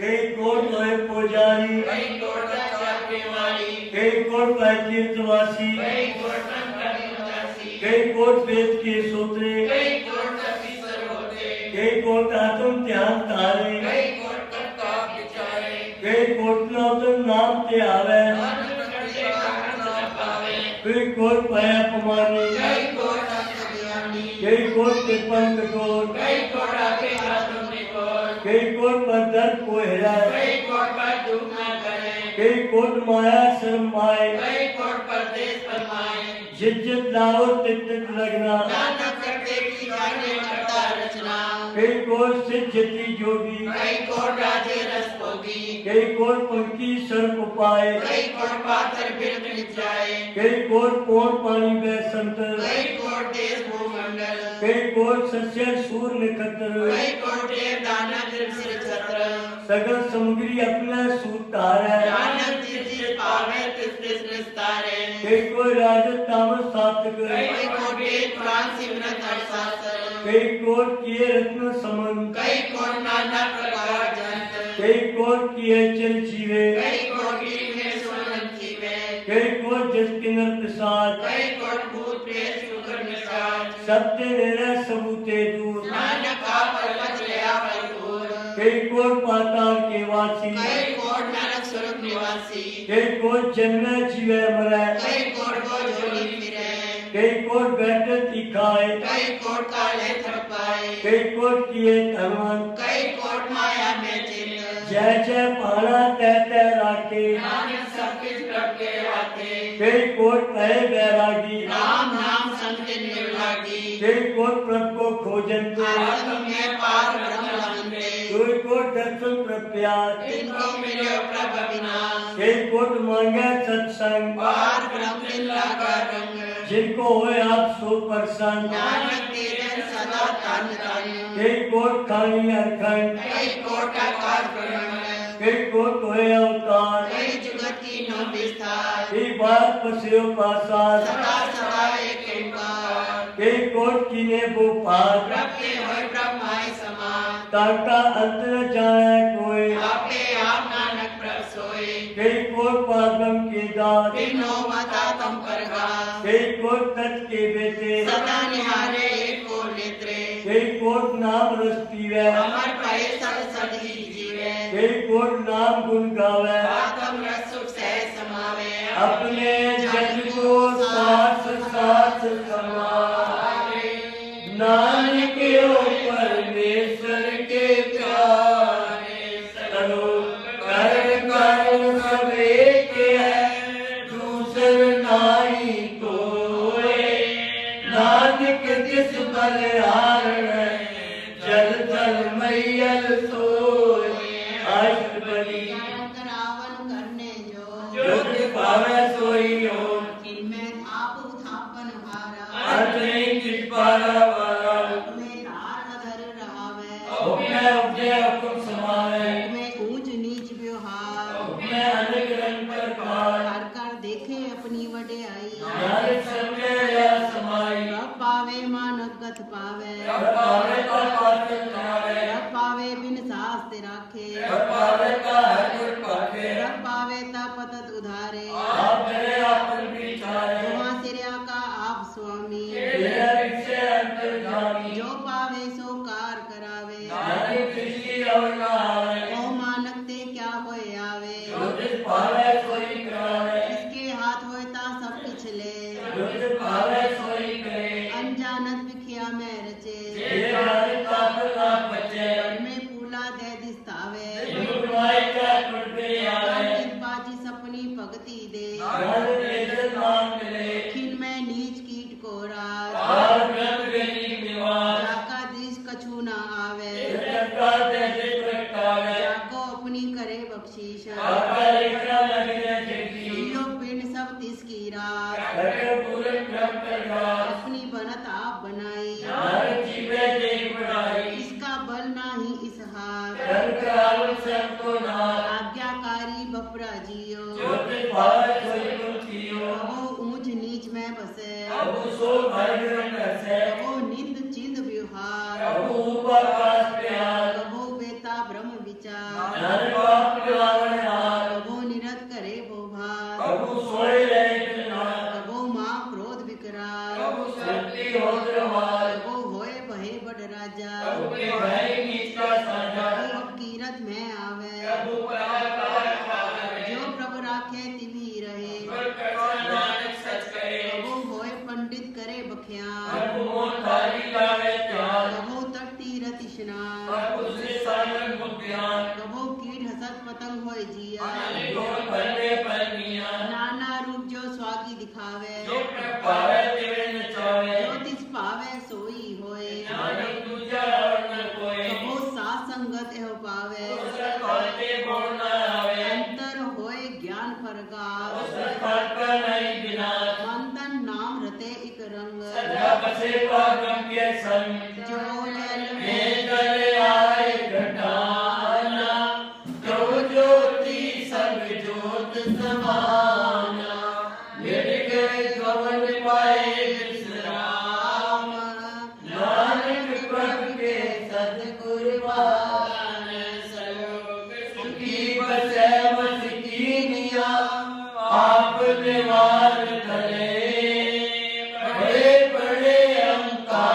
कई कोट लोहे पुजारी कई कोट चाके वाली कई कोट तीर्थवासी कई कोटन करिदासी कई कोट वेद के सूत्रे कई कोट अफीसर होते कई कोट आत्म ध्यान तारे कई कोट करता विचारे कई कोट नाम ते आवे नानक करते काहन न पावे कई कोट पाया पमाने कई कोट अज्ञानी कई कोट तिरपन कठोर कई कोट आगे तुम निकोट कई कोट पर दर्द को हेरा कई कोट पर दुख न करे कई कोट माया शर्म माए कई कोट परदेश फरमाए जित जित लाओ तित तित लगना नानक करते की जाने करता रचना कई कोट सिद्ध जति जोगी कई कोट राजे रस भोगी कई कोट पंखी सर्प पाए कई कोट पाथर बिरद जाए कई कोट पोर पानी में संतर कई कोट देश भूमंडल कई कोट सस्य सूर नक्षत्र कई कोट देव दाना सिर छत्र सगल सामग्री अपना सूतार है नानक जिस पावे तिस निस्तारे कई कोई राजत तामस सातक कई कोट वेद पुराण सिमरत हरसासर कई कोट किए रत्न समन कई कोट नाना प्रकार जंत कई कोट किए चल जीवे कई कोट में सोनन जीवे कई कोट जस किन्नर प्रसाद कई कोट भूत प्रेत शुक्र निषाद सत्य निरय सबूते दूर नानक का पर्वत लया परिपूर कई कोट पाताल के वासी कई कोट नरक स्वरूप निवासी कई कोट जन्म जीवे मरे कई कोट को झोली फिरे कई कोट बैठे दिखाए कई कोट काले थपाए कई कोट किए धनवन कई कोट माया में चिन्ह जय जय पाना तय तय राखे नानक सब कुछ प्रभ के आते कई कोट पहे बैरागी राम नाम संत निर्भागी कई कोट प्रभु को खोजन को आत्म में पार ब्रह्म जानते कोई कोट दर्शन प्रप्यास तिनको मिले प्रभ विनाश कई कोट मांगे सत्संग पार ब्रह्म दिन लगा रंग जिनको होए आप सो प्रसन्न नानक तेरे सदा तन तन कई कोट खानी अरखंड कई कोट आकाश ब्रह्म कई कोट होए अवतार कई जुगत की नो विस्तार कई बात पसियो पासार सदा सदा एक ओंकार कई कोट कीने वो पार प्रभ के होए ब्रह्माय समान ताका अंत न जाए कोई आपे आप नानक प्रभ सोए कई कोट पागम के दास तिन्नो मता तम परगा कई कोट तत् के बेटे सदा निहारे एक को नेत्रे कई कोट नाम रस पीवे अमर पाए सड़ सड़ ही जीवे कई कोट नाम गुण गावे आत्म रस सुख सहज समावे अपने जन को साथ साथ समावे नानक ओ परमेश्वर के प्यारे करो कर कर सब एक है दूसर नाई कोई नानक जिस बलिहारण जल जल मैयल सोई अष्टपदी रावण करने जो पावे सोई हो इनमें आप उठापन हारा अर्थ नहीं किस पारा वारा में नार अधर रहावे उपमे उपजे हुकुम समावे में ऊंच नीच व्यवहार उपमे अनेक रंग प्रकार हर कर देखे अपनी वड्याई नानक समझे या समाई रब पावे मानव गत पावे रब पावे का पात्र पावे रब पावे बिन शास्त्र राखे रब पावे का हर गुण पाखे रब पावे ता पतत उधारे आप मेरे आपन विचारे दुआ सिरिया का आप स्वामी तेरा विषय अंतर्जामी जो पावे सो कार करावे नानक किसी और ना आवे ओ मानक ते क्या होए आवे जो जिस पावे सोई करावे इसके हाथ होए ता सब पिछले जो जिस पावे सोई करे अनजानत बिखिया में रचे ये जाने ताप ना बचे में पूला दे दिस्तावे दुर्वाई का टुटे आवे बाजी सपनी भगती दे नानक तेरे नाम मिले खिन में नीच कीट को राज और ब्रह्म गनी निवास जाका दृश कछु न आवे जगता दे जिस प्रगटावे जाको अपनी करे बख्शीश आपका लिखना लगने जगी यो पिंड सब तिसकी रात करके पूरे ब्रह्म प्रकाश अपनी बनत आप बनाई नानक जीवे देख बढ़ाई इसका बल नाही इस हाथ धर्म करावन सबको नाथ आज्ञाकारी बपरा जियो जो जिस पावे सोई गुण कियो वो ऊंच नीच में बसे अबु सो भर ग्रंथ से वो निंद चिंद व्यवहार अबु उपाकाश प्यार वो बेता ब्रह्म विचार नानक बाप रावण हार वो निरत करे वो भार अबु सोए लेख नाथ वो माँ क्रोध विकराल अबु शक्ति हो द्रवाल वो होए बहे बड़ राजा अबु के भाई नीच का साजा वो अब कीरत में आवे अबु पराकार पावे जो प्रभु राखे तिभी रहे नानक सच करे वो होए पंडित करे बख्यान अबु मोन थारी लावे त्याग वो तट तीरथ स्नान अबु से साधन बुद्धियान वो कीट हसत पतंग होए जिया दोन बल्ले पलनिया नाना रूप जो स्वागी दिखावे जो पावे तेरे नचावे जो तिस पावे सोई होए नानक दूजा और न कोई वो सात संगत एहो पावे उसका कहते गुण न आवे अंतर होए ज्ञान प्रगाव उसका का नहीं बिना मंथन नाम रते इक रंग सदा बसे पागम के संग जो जल में चले आए घटाना जो ज्योति सब ज्योत समाना मिट गए गवन पाए विश्राम नानक प्रभु के सतगुरु पान सुखी बसे मत कीनिया आप निवार धरे बड़े बड़े अहंकार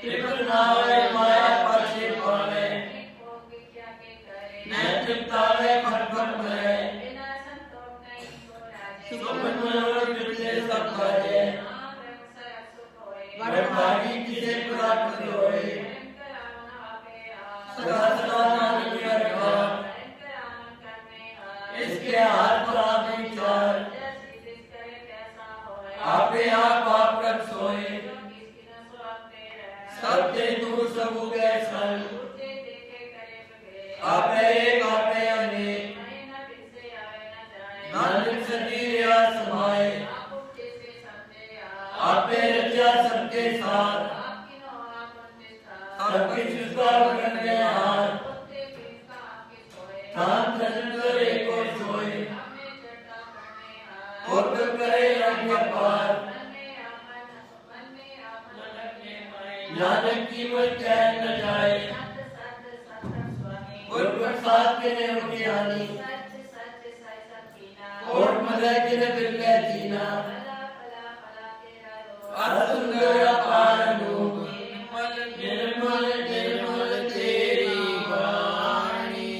त्रिपनावे माया पाछे पावे न तृप्तावे फटफट भरे सुमन मनोरथ कृते सब काजे वरभागी किसे प्राप्त होए सदा सदा नानक रखा इसके हाथ पर आप विचार आपे आप रख सोए सब ते दूर सब उगे सन आपे एक आपे अनेक नानक सजीव समाए आपे रचा सबके साथ सबकी सुधा करने हाथ थान धन कर एक और सोए और तो करे रंग पार नानक कीमत कह न जाए और प्रसाद के ने उठियानी और मदय के ने बिरले जीना असुंदर अपार रूप निर्मल निर्मल तेरी वाणी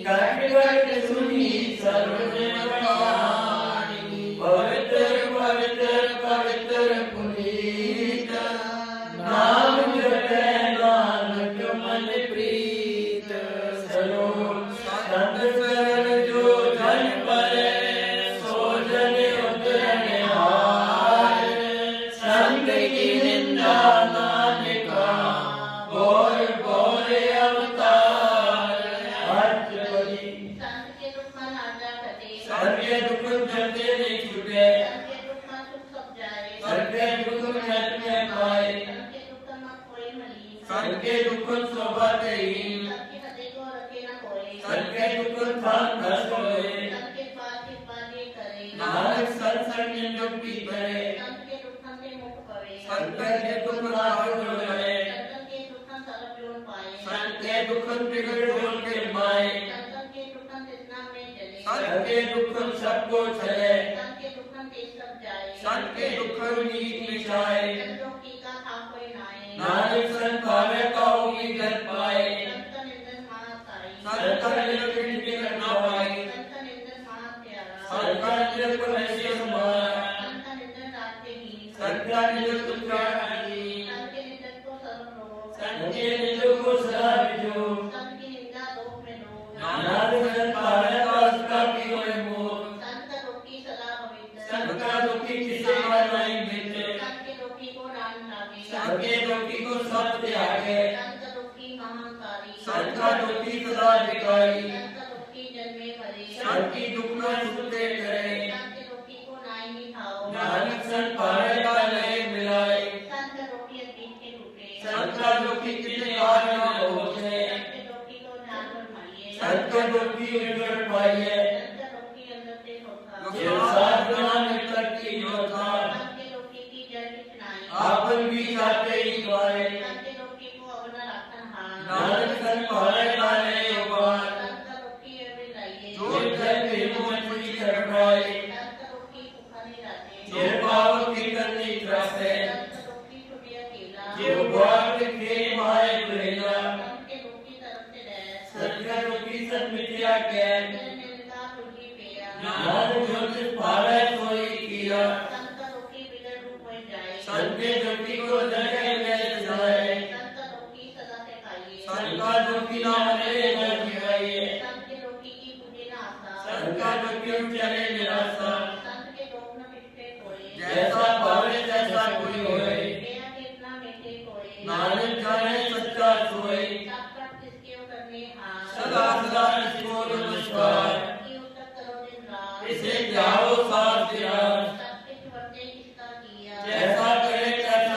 कट कट सुनी सर्वजन वाणी पवित्र पवित्र पवित्र पुनीत नाम जपे नानक मन प्रीत सलो संत शरण जो जन परे सो जन उतरन हार संत की निंदा नानका बोल बोल अवतार अर्थ बड़ी संत के दुख में नाजा कटे सर्वे दुख जलते नहीं छूटे संत के दुख में सुख सब जाए सर्वे दुख नट में पाए संत के दुख में कोई मली सबके दुख सोबत ही सबके हृदय को रखे न कोई सबके दुख थान धस होए संत के पास की बातें करे नानक संत संग निंदक की करे संत के दुख से मुक्त पवे संत के दुख राग होए संत के दुख सर्व जोन पाए संत के दुख बिगड़ डोल के माए संत के दुख जितना में चले संत के दुख सबको चले संत के दुख तेज सब जाए संत के दुख नीत मिटाए संतों की का था कोई नाए नानक संत भावे काऊ की घर पाए संत निंदन महासाई संत का निरंतर कीर्ति करना पाए संत निंदन महाप्यारा संत का निरंतर को ऐसे समाया संत निंदन रास्ते ही संत का निरंतर तुझारी संत के निंदन को सर्व लोग संत के निंदक को सदा बिजो संत की निंदा लोक में लोग नानक संत भावे का उसका की होए मोह संत रोकी सदा पवित्र संत का दुखी किसे का नहीं मिलते संत के रोकी को रान लागे संत के दुखी को सब त्यागे संत रोकी महाकारी संत का दुखी सदा दिखाई संत रोकी जन्मे भरे संत की दुख में सुनते करे संत के रोकी को नाई नहीं खाओ नानक संत भावे का नहीं मिलाए संत रोकी अतीत के टूटे संत का दुखी किसी काज न पहुँचे संत के रोकी को ध्यान फरमाइए संत का दुखी उजड़ पाइए संत रोकी अंदर से होता ये सात नानक की योद्धा संत के रोकी की जड़ किचनाई आपन भी जाते ही द्वारे संत के रोकी को अवना रखन हार नानक संत भावे का नहीं उबार संत रोकी अवे लाइए जो जन प्रेमों में तुझी कर पाए संत रोकी पुखाने जाते जो पाव की करनी त्रासे संत रोकी छुटिया केला जो भाग के माए प्रेला संत के रोकी तरफ से रह सत्य रुकी सत मिथ्या ज्ञान निर्मिलता तुझी पेया नानक जो जिस भावे सोई किया संत रोकी बिगड़ रूप हो जाए संत के दुखी को जगह में जाए संत रोकी सदा से खाइए संत का दुखी ना मरे न जीवाइए संत के रोकी की पूजे न आशा संत का दुखी चले निराशा संत के लोक न पिछले कोई जैसा भावे तैसा कोई होए मेरा कितना मेटे कोई नानक जाने सच्चा सोए साक्षात किसके करने हाथ सदा सदा इसको नमस्कार की उत्तर करो दिन रात इसे जाओ साथ दिया सबके वर्ते किसका किया जैसा करे तैसा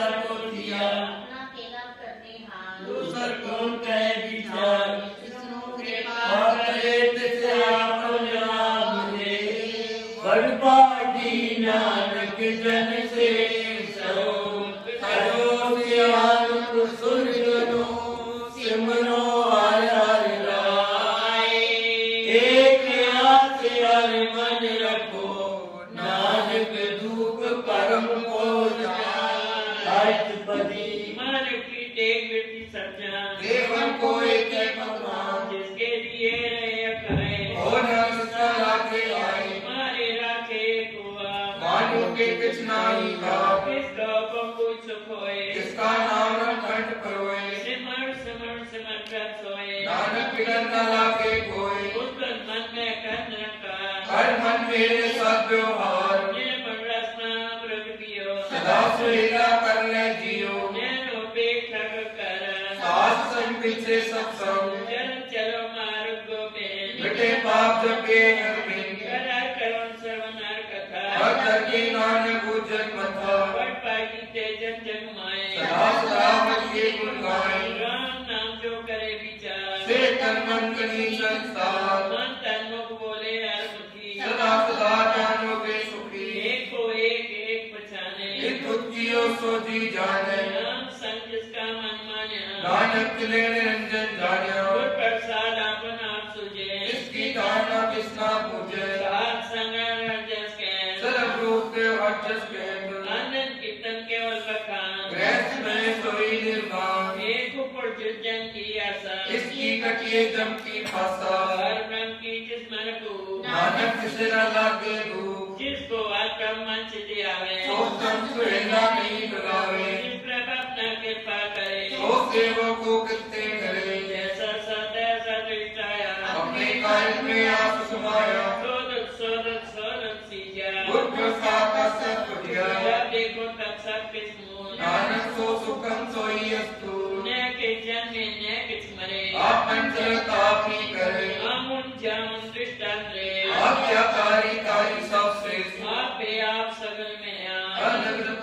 सुख होए जिसका नाम रखंड परोए सिमर सिमर सिमर कर सोए नानक बिगन न लागे कोई उत्तर मन में कर निरंकार हर मन मेरे सब व्यवहार निर्मल रसना मृग पियो सदा सुहेला कर ले जियो नैनो पेक्षा कर सास संग पीछे सब संग चल चलो मार्ग गोविंद मिटे पाप जपे हर बिन करा करुण सर्वनार कथा हर करके नानक गुजर मथा पढ़ पाई तेजन जग माए सदा सदा मन के गुण गाए राम नाम जो करे विचार से तन मन कनी संसार मन तन मुख बोले हर मुखी सदा सदा जानोगे सुखी एक को एक पहचाने एक खुद जियो सो जी जाने नाम संग जिसका मन मान्या नानक तिले निरंजन जानिया गुर प्रसाद आपन आप सुझे इसकी धारणा किसना पूजे सात संग रजस के सर्व रूप के अचस के आनंद कीर्तन केवल बखान गृहस्थ में सोई निर्वाण एक ऊपर जन की आशा इसकी कटिए जम की फासा हर ब्रह्म की जिस मन को नानक किसे न लागे रूप जिसको आत्म मन से आवे सो तन सुहेला नहीं लगावे जिस प्रभु अपना कृपा करे सो सेवक को कितने करे जैसा सदा दृष्टाया अपने कार्य में आप समाया सोदक सोदक सोदक सीजा गुर प्रसाद का सब दिया जब देखो तब सब किस मूल नानक सो सुखम सोई अस्तु न के जन्मे न किस मरे आप पंचरता भी करे अमुन जामुन दृष्टांत रे आप क्या कारी सब श्रेष्ठ आपे आप सगल में आ अलग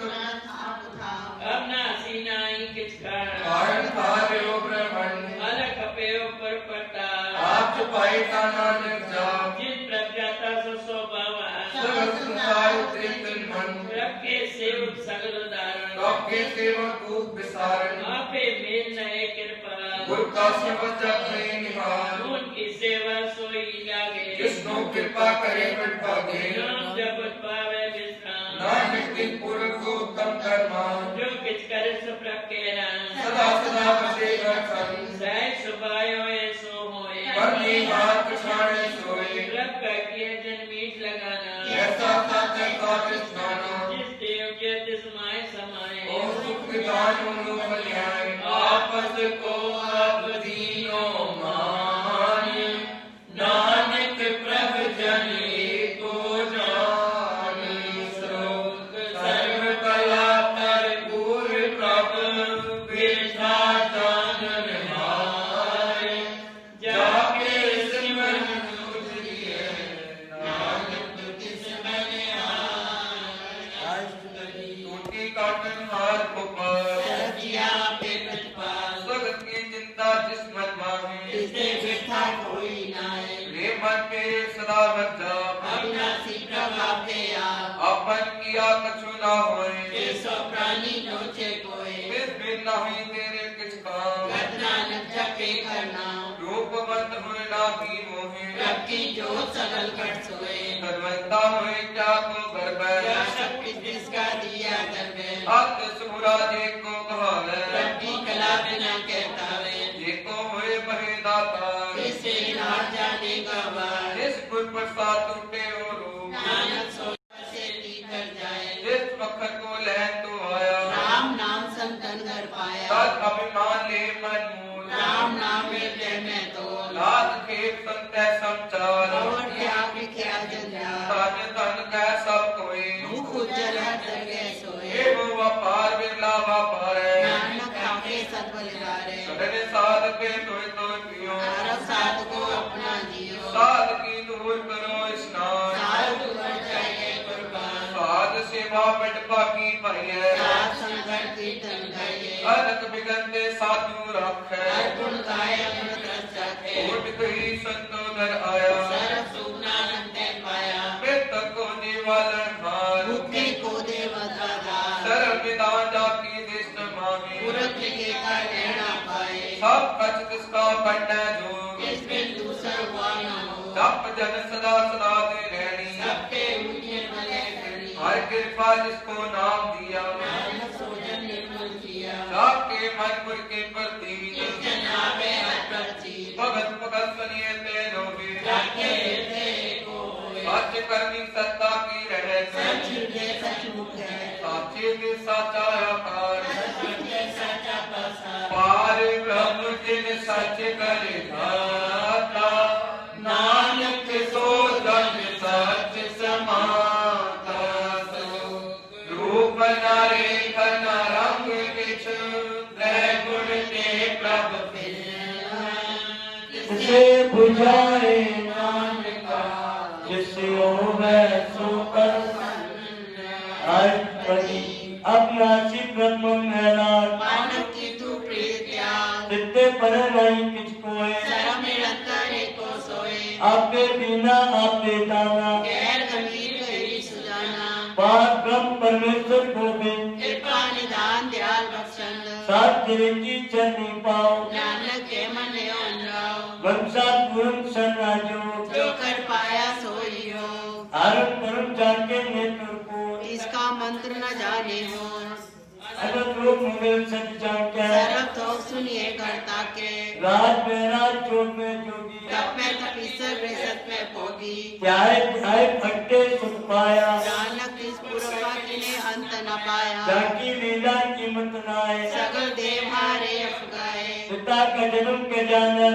अब ना सीनाई किस कारण कारण थार्यो ब्रह्मण अलग अपे ऊपर पड़ता आप छुपाए का नानक जाप जिन प्रज्ञाता सो स्वभावा सगल संसार उतरित मन रब के सेवक सगल उदाहरण आपके सेवक रूप विसारण आपे मेल नए कृपा गुरु का शब्द जप में निहार उनकी सेवा सोई लागे जिसनो कृपा करे बड़ भागे नाम जपत पावे विश्राम नानक दिन पूर्व को उत्तम कर्मा जो किछ करे सो प्रभ के राम सदा सदा बसेगा संग सहज सुभायो ये सो होए पर हाथ पछाड़े सोए रब का किए जन मीठ लगाना ऐसा साथे काटे स्नाना जिस देव के तिस माय समाए ओ सुख विधान उनु कल्याण आपस को अब दीनो मान नानक प्रभ जन एको जान श्लोक सर्व कला पर गुर प्रभ विधा जानन हार जाके सिमर तुझिए नानक तिस मन हार टूटी काटन हार पुकार सरजिया पे प्रतिपाल सगत की चिंता जिस मन माहे जिससे बिठा कोई नाए रे मन मेरे सदा मत जाप अविनाशी प्रभाते आप अपन किया कछु ना होए ये सो प्राणी नोचे कोई फिर भी नहीं तेरे किछ काम गत नानक जपे करना रूपवंत हुए ना भी मोहे रब की जोत सगल कर सोए धर्मता हुए क्या को गर्भ क्या सब किस जिसका दिया गर्भ अत सुरा जे को कहावे रब की कला बिना कहता वे जे को हुए बहे दाता इससे नार जाने का वार जिस गुर प्रसाद टूटे हो रूप नानक सो से कर जाए जिस वक्त को लहन तो आया राम नाम संतन कर पाया तद अभिमान ले मन मूल राम नाम हृदय में तो लाद खेत संतै संचार और क्या क्या जंजाल तन तन कह सब कोई मुख उज्जल जगह सोए एव व्यापार बिरला व्यापार नानक आके सतबलिदारे सदन साध पे तोय तोय पियो अरब साध को अपना जियो साध की दूर करो स्नान साध दूर जाइए कुर्बान साध सेवा बड़ बाकी पाइए साध संकट कीर्तन गाइए अनक बिगंते साधु रखे हर गुण गाय अमृत रस चाखे कोट कही संतो दर आया सरब सुख नानक ते पाया पेट को जीवालन हार भूखे को देवदाधार सरल विधान जाकी दिष्ट माही पुरख के का लेना पाए सब कछ किसका बनना जो इसमें दूसर हुआ न हो जप जन सदा सदा दे रहनी सबके ऊंचे भले करनी हर कृपा जिसको नाम दिया नानक सोजन निर्मल किया जाके मन पुर के प्रति इस जनाबे अप्रची भगत भगत सनिए ते लोगे जाके हृदय को होए सच करनी सत्ता की रहे सच हृदय सच मुख है साचे के साचा आकार अविनाशी ब्रह्म महराज मानव की तू प्रीत्या तित्ते पर नहीं किछ कोय सर्व निरंतर एको सोए आपके बिना आपे दाना गैर गंभीर गहरी सुजाना पार ब्रह्म परमेश्वर गोविंद कृपा निदान दयाल बख्शन सात तेरे की चरनी पाओ नानक के मन राव वंशा पूर्ण शरणाजो जो कर पाया सोई हो आरम परम जाके नेत्र को इसका मंत्र न जाने हो अगत लोक मुगल सच जाके सर्व तो सुनिए करता के राज में राज जोग में जोगी तप में तपीसर बृहस्पति में भोगी ध्याय ध्याय फट्टे सुख पाया नानक इस पूर्वा की ने अंत न पाया जाकी लीला कीमत नाए सगल देव हारे अफगाए पिता का जन्म के जाना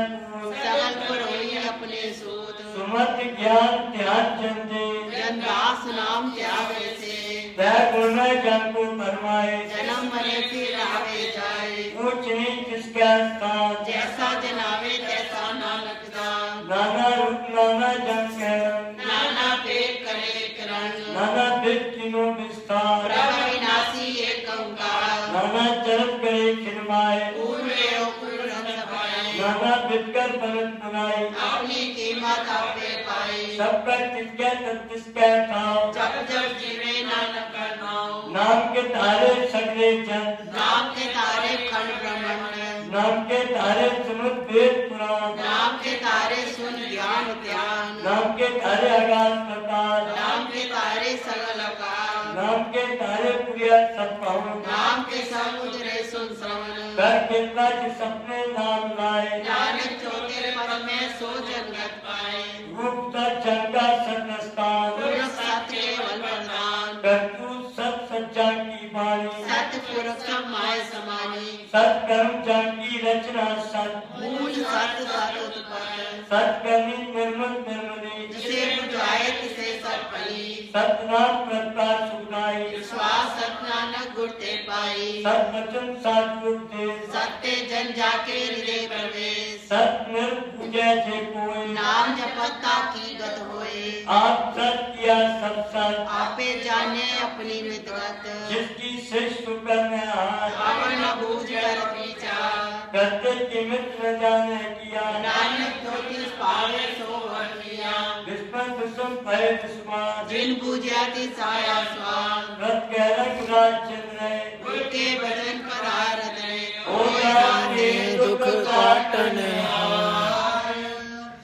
सगल पुरोही अपने सूत सुमत ज्ञान ध्यान चंदे जनदास नाम त्यागे से वह गुण जन को फरमाए जन्म मरे फिर आवे जाए ऊंच नीच किसका स्थान जैसा जनावे तैसा नानक दान नाना रूप नाना जन कहन नाना पेट करे करण नाना दिल तीनों विस्तार प्रभु विनाशी एक ओंकार नाना चरत करे खिलमाए पूर्वे पूर्ण सभाए नाना बिटकर पलट बनाई अपनी कीमत आपे पाई सबका तिसका तिसका ठाव जब जब जीवे नानक का नाम नाम के तारे सगले जन नाम के तारे खंड ब्रह्मांड नाम के तारे सुमत वेद पुराण नाम के तारे सुन ज्ञान ध्यान नाम के तारे आगाज प्रकार नाम के तारे सगल आकार नाम के तारे पुरिया सब पावन नाम के समुद्र सुन श्रवण कर कितना जिस अपने नाम लाए नानक चौथे पद में सो जगत पाए गुप्त चंगा सतस्तान पूर्ण सत्य केवल वरदान करतू सत सच्चा की बाणी सत्य पुरुष सब माय समानी सत कर्म जाकी रचना सत मूल सत्य सत उत्पन्न सत करनी निर्मल निर्मली जिसे बुझाए तिसे सब फली सतनाम प्रकाश सुनाई विश्वास सत नानक गुरते पाई सत वचन सात्विक दे सत्य जन जाके हृदय प्रवेश सत निर पूजा जे कोई नाम जपता की गत होए आप सत किया सब सत आपे जाने अपनी विदगत जिसकी श्रेष्ठ करने आए अपन न बूझ कर विचार करते कीमत न जाने किया नानक तो तिस पावे सो वर लिया विस्मन विषम भय विस्मान जिन पूजा तिस आया स्वान रत गहरक राज चंद्र उनके वचन पर आरत ओ राधे दुख काटन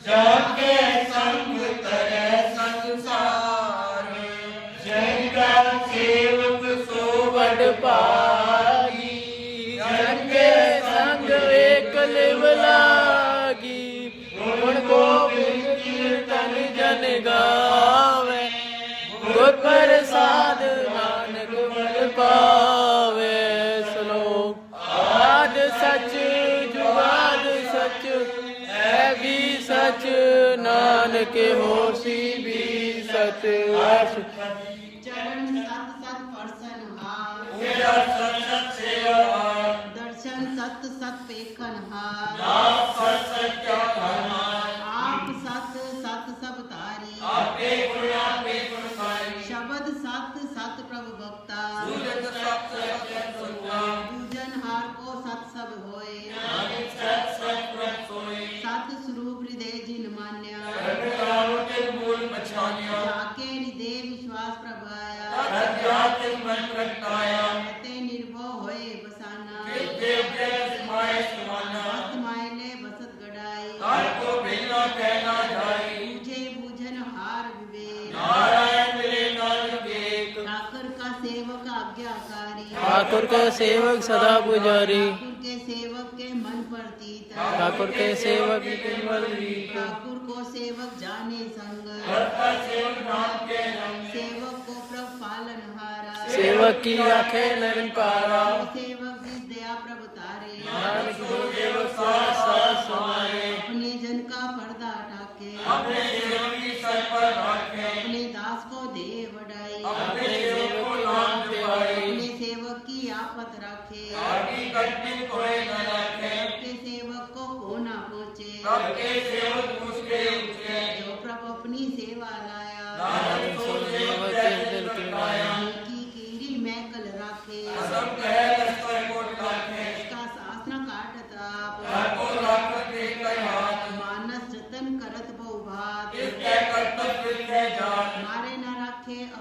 जाके संग करे संसार जंगा सेवक सो बड़ पागी जंगे संग एक लिव लागी गुण गोविंद कीर्तन जन गावे गुर प्रसाद नानक बल पावे श्लोक आद सच जुगाद सच है भी सच नानक होसी भी सच चरण सत सत परसन हार मेरा सत सेवा दर्शन सत सत पेखन हार आप सत सत्या हमार आप सत सत सब तारी आपे गुण आपे गुणकारी शब्द सत सत प्रभु भक्ता सूरत सत सत सुनता पूजन हार को सत सब होए नानक सत सत प्रभ सोए सत स्वरूप हृदय जिन मान्या सर्वकालों के मूल पछानिया जाके हृदय विश्वास प्रभ आया सत्यात मन प्रगटाया ते निर्भय होए बसाना देव देव समाय समाना मस्त मायले बसत गड़ाई काल को भेजना कहना जाए पूजे पूजन हार विवेक नारायण मिले नानक एक ठाकुर का सेवक आज्ञाकारी ठाकुर का सेवक सदा पुजारी ठाकुर के सेवक के मन प्रतीत ठाकुर के सेवक निर्मल रीत ठाकुर को सेवक जाने संग भक्ता सेवक नाम के रंग सेवक को प्रभ पालन हारा सेवक की आंखें निरंकारा सेवक जिस दया प्रभ तारे नानक गुरुदेव साथ साथ समारे अपने जन का पर्दा ढाके अपने सेवक की सर पर रखे अपने दास को दे वडाई अपने सेवक को नाम दिवाई अपने सेवक की आफत रखे आदि कट्टी कोई न रखे सबके सेवक को कोना पहुँचे सबके सेवक उसके उठे जो प्रभु अपनी सेवा लाया नानक सो सेवक के दिल की माया की कीरी मैकल राखे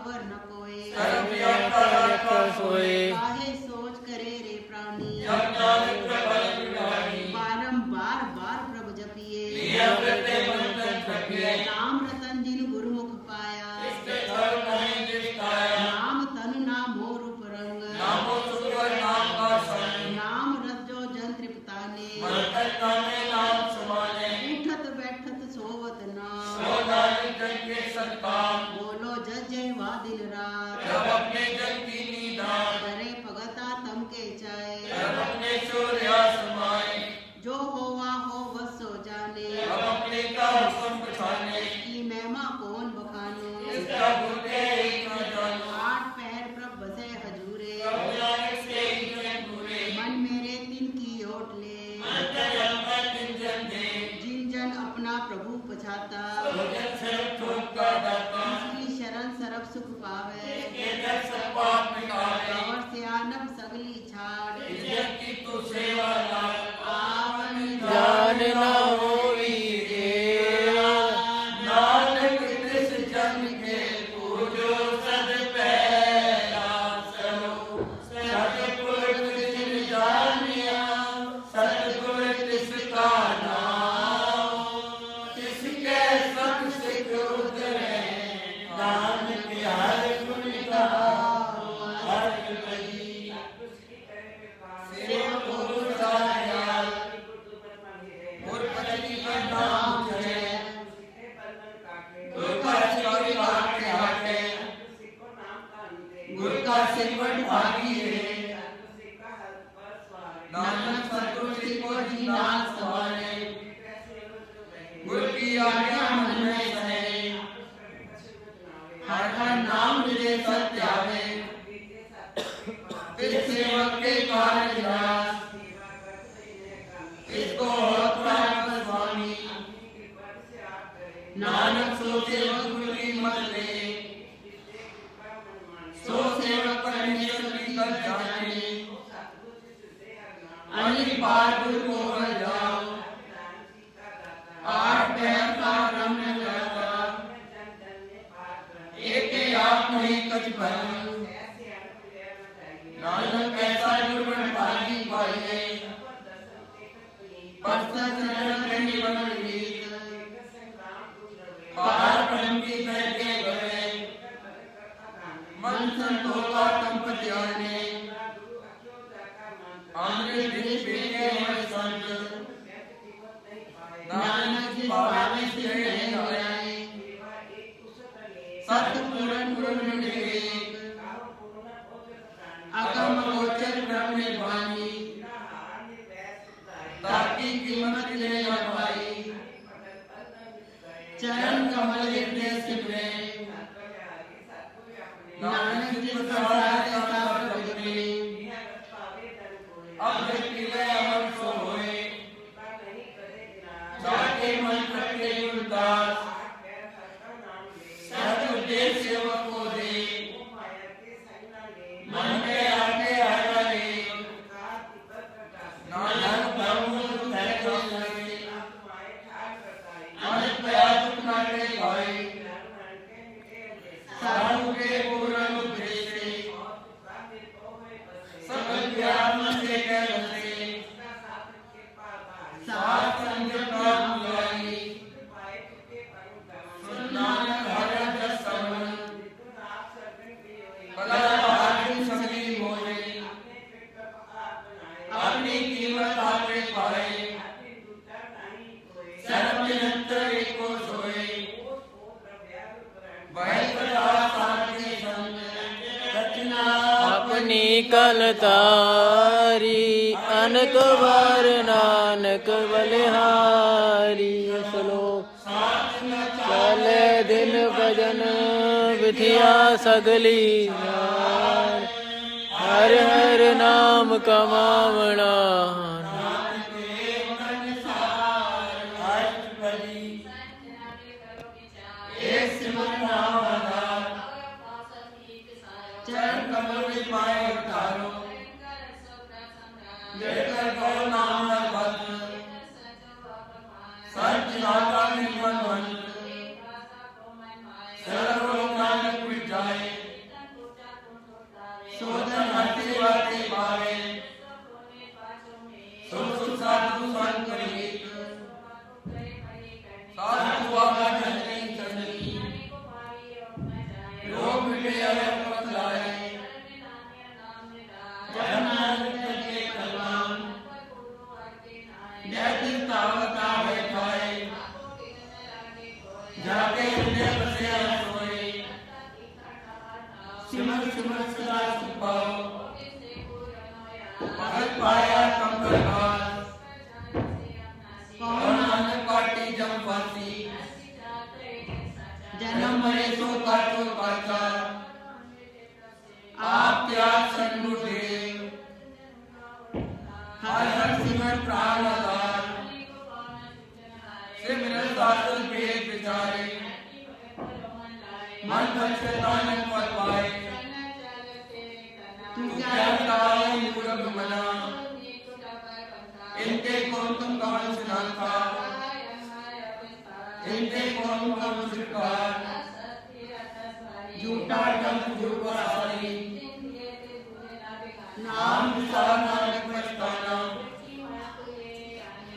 अवर न कोई सर्व व्यापक रखा सोए काहे सोच करे रे प्राणी जब नानक प्रबल विधानी बारंबार बार प्रभु जपिए लिया प्रत्यय मंत्र जपिए नाम रतन जिन गुरुमुख पाया इसके धर्म नहीं दिखाया नाम तनु नाम मोर उपरंग नामो सुपर नाम का संग नाम रज्जो जन तृप्ताने मरतन नामे नाम समाने उठत बैठत सोवत नाम सोदानी जन के सत्काम बोलो जय जय वा दिन रात जब अपने जन की निदान करे भगता तम के चाहे जब अपने सूर्या समाए जो होवा हो बस सो जाने अब अपने का हुक्म पछाने की महिमा कौन बखानो इसका भूखे एक न जानो आठ पैर प्रभ बसे हजूरे प्रभु नानक से ही जन पूरे मन मेरे तिन की ओट ले अंतरंग में तिन जन दे जिन जन अपना प्रभु पछाता भोजन से ठोक का दाता उसकी शरण सरब सुख पावे के दर सब पाप मिटावे और सियानप सगली छाड़ इज्जत की तू सेवा लाल आवन जान ना होई नानक तिस जन के पूजो सद पैरा सरो सतगुर तिस जानिया सतगुर तिसका नाम तिसके सब सिख उतरे नानक हर गुण कहा हर कही सेवा गुरु सायाल और पत्नी का नाम है गुरु का सिर काटे हाटे गुरु का सिर भागी है नानक सतगुरु सिको जी नाथ सवारे गुरु की आज्ञा मन में सहे हर हर नाम मिले सत्य आवे इस सेवक के कार्य विलास इसको होत प्राप्त स्वामी नानक सो सेवक गुरु की मत ले सो सेवक परमेश्वर की कर जाने अनिल बार गुरु को बल जाओ आठ पैर का ब्रह्म लगाता एक के आप नहीं कछ भरम नानक ऐसा गुरु भागी पाइए परसा चरण कहीं बन गीत पार ब्रह्म की बैठे गए मन संतोषा कंप ध्याने अमृत विष पीते हैं संत नानक जिस पावे से नहीं गए सत्य पूर्ण गुण विवेक अकम गोचर ब्रह्म निर्वाणी ताकि कीमत ले न पाई चरण कमल हृदय सिमरे नानक जिस प्रसाद ऐसा प्रगटे अमृत पीवे अमर सो होए जाके मन प्रगटे उदास सत्य उद्देश्य सेवक को दे मन में आके आया रे नानक ब्रह्म बैठो लगे अनंत प्रयास नाटे भाई साधु के पूर्ण उद्देश्य सकल ज्ञान से कहते सात संगत नाम लाई नानक हर दस समन कला भागी सगली मोहे अपनी कीमत आपे पाए सर्व निरंतर एको सोए वह प्रकाश आपके संग रचना अपनी कलतारी अनक बार नानक बलिहारी श्लोक चले दिन भजन विधिया सगली नार हर हर नाम कमावना चरण कमल में पाए उतारो लेकर गौ नाम भक्त सच नाता निर्मल मन सर्व नानक विचारे अरदास और नानक काटी जम फांसी जन्म मरे सो काचा आप त्याग संगुदेव हर हर सिमर प्राण आधार सिमरन साधु भेद विचारे मन पछतान पद पाए तू क्या बताए मूर्ख मना इनके कौन तुम कौन सुना था इनके कौन कौन स्वीकार झूठा जम झूठा सारी नाम विचार नानक पछताना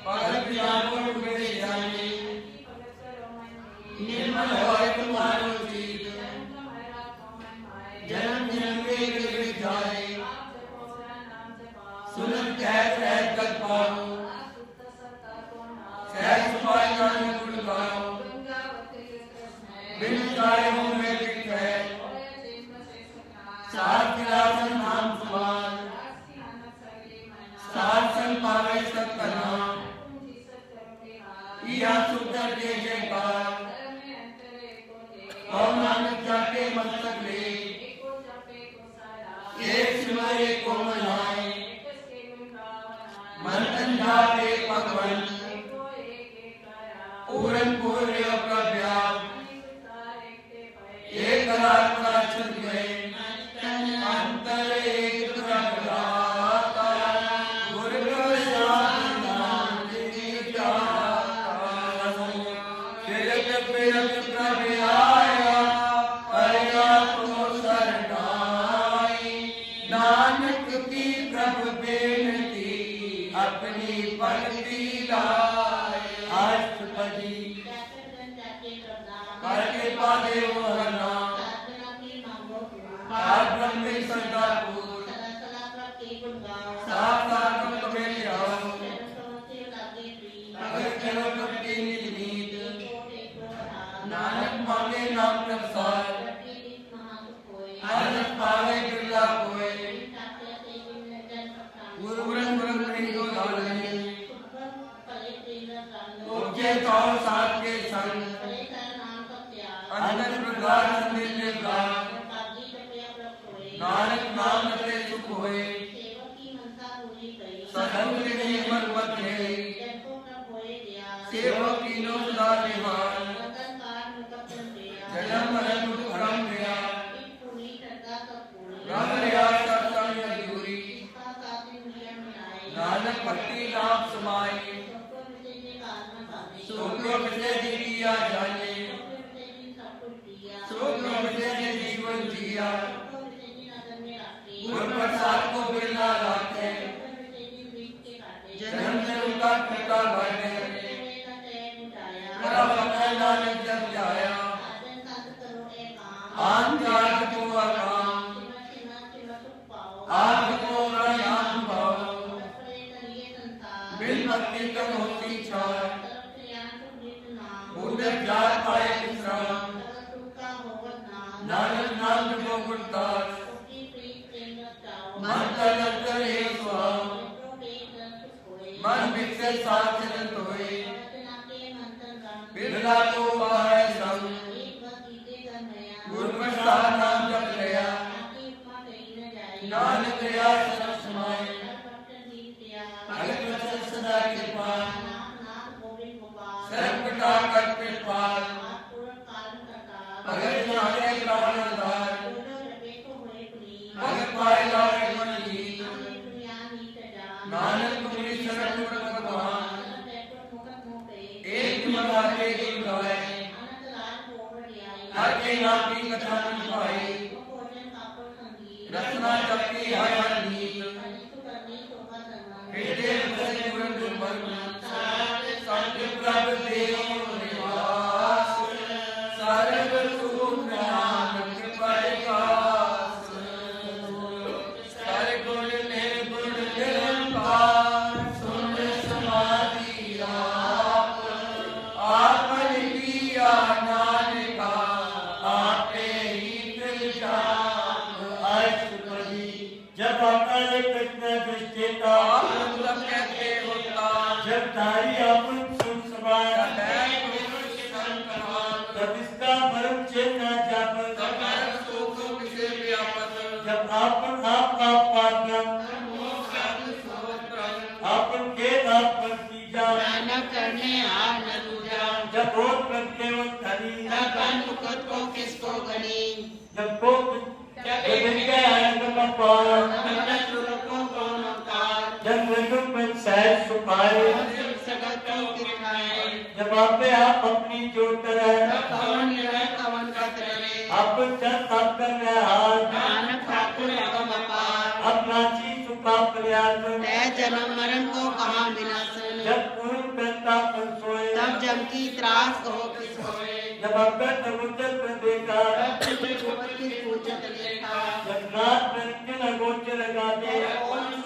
भगत ज्ञान डूबे जाने निर्मल होए तुम्हारो जीत जन्म जन्म के जाए सुनत कह सहज गत पाओ सहज सुभाए नानक गुण गाओ बिन गाए हो मैं बिखै साथ किरासन नाम समान साथ संग पावे सत नाम या सुंदर के जयकार और नानक जाके मस्तक ले एक सिमर एक को मनाए मंथन जाके भगवन पूरन पूर्य का व्याप एक रात का छुट गए अंतर एक रखदाता गुरु प्रसाद नाम दीता फिरत फिरत प्रभु आया अया तो सरनाई नानक की प्रभु बेनती अपनी भक्ति लाए अष्टपदी करके पादे वो नाम आज ब्रह्म सरदारपुर साथ साथ में जाओ अगर करो कपटी नीत नानक मांगे नाम प्रसाद आदत पावे बिरला कोय गुरुवरन गुरुवरन को दालने ओके कौन साथ के संग अंदर प्रगाढ़ संदेश में गान नानक नाम रते सुख होए सदंग नहीं मन मत है सेवक कीनो सदा निहान जन्म मरण दुख हरम गया राम रिया सत्संग अधूरी नानक भक्ति नाम समाये सोको विजय दिया जाने सोको विजय जीवन जिया गुरु प्रसाद को बिरला लाते जन्म से उनका पिता भाने करा वक़्त नानक जब जाया आन जात को आराम आप को नाम भाव बिन भक्ति कम होती छाय उधर जात पाए विश्राम नानक नाम जपो गुणदास मन तन करे स्वाम मन विकसित साथ चलत होए बिरला को पाए संग गुरु प्रसाद नाम जप लिया नानक दया सब समाए भगत वचन सदा कृपा सर्व कटा कर कृपाल भगत नामे प्राण आधार भगत पाए लाए मन जीत नानक मुनि शरण भगवान एक मनाते दिन गाए हर के नाम की कथा न पाई रत्ना जपती हर नीत हृदय में गुरु दुर्मन संत प्रभ देव निवास सर्व सुख नानक प्रकाश सारे गुण निर्गुण निरंकार सुन समाधि आपन किया नानका आपे ही प्रजान अष्टपदी जब हरे कृष्ण दृष्टिता मतलब कहते होता जब तारी आपन सुन समान तब इसका भरम चेतना जापन जब आपन आप पागम आपन के आप पर कीजा न करने आ न दूजा जब बहुत प्रत्ये वो धनी न मुकत को किसको गनी जब को जब इनके आनंद में पार को कौन अवतार जब मृत्यु में सहज सुपाए सगत को कितनाए जब आपे आप अपनी जोत रहे कवन निरय कवन कतरे आप चल आप कर रहे हाथ नानक ठाकुर अगम अपार अपना चीज सुखा प्रयास तय जन्म मरण को कहाँ विनाशन जब पूर्ण करता कंसोए तब जम की त्रास हो किस होए जब आपका समुद्र पर देखा पूजत लेखा जब नाथ निरंजन अगोचर लगाते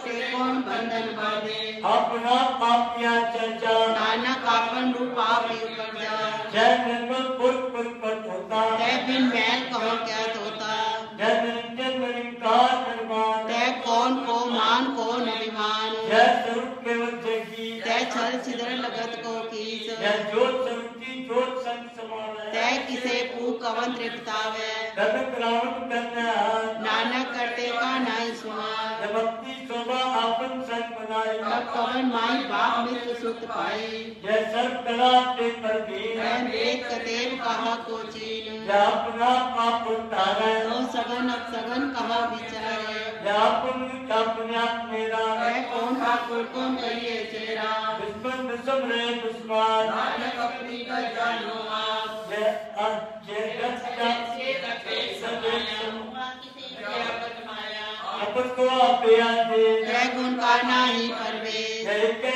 से कौन बंधन बांधे अपना पापिया चर्चा नानक आपन रूप आप ही कर जा जय निर्मल पुर पर होता तय बिन मैल कहो क्या होता जय निरंजन निरंकार निर्माण तय कौन को मान कौन अभिमान जय स्वरूप केवल जगी तय छल छिद्र लगत को कीस जय ज्योत स्वरूप की ज्योत संग समान है तय किसे पू कवन तृप्तावे कनक रावण करने हाथ नानक करते का नाई सुना जब अपनी शोभा आपन संग बनाई तब कवन माई बाप मित्र सुत पाई जय सर्व कला ते पर भी तय वेद कतेव कहा को चीन जय अपना पाप उतारे तो सगन अब सगन कहा विचारे जय अपने आप मेरा तय कौन ठाकुर कौन करिए चेरा दुश्मन विषम रहे दुश्मन नानक अपनी का जानो आप जय आपको आपया दे तय गुण का नाही परवे जय के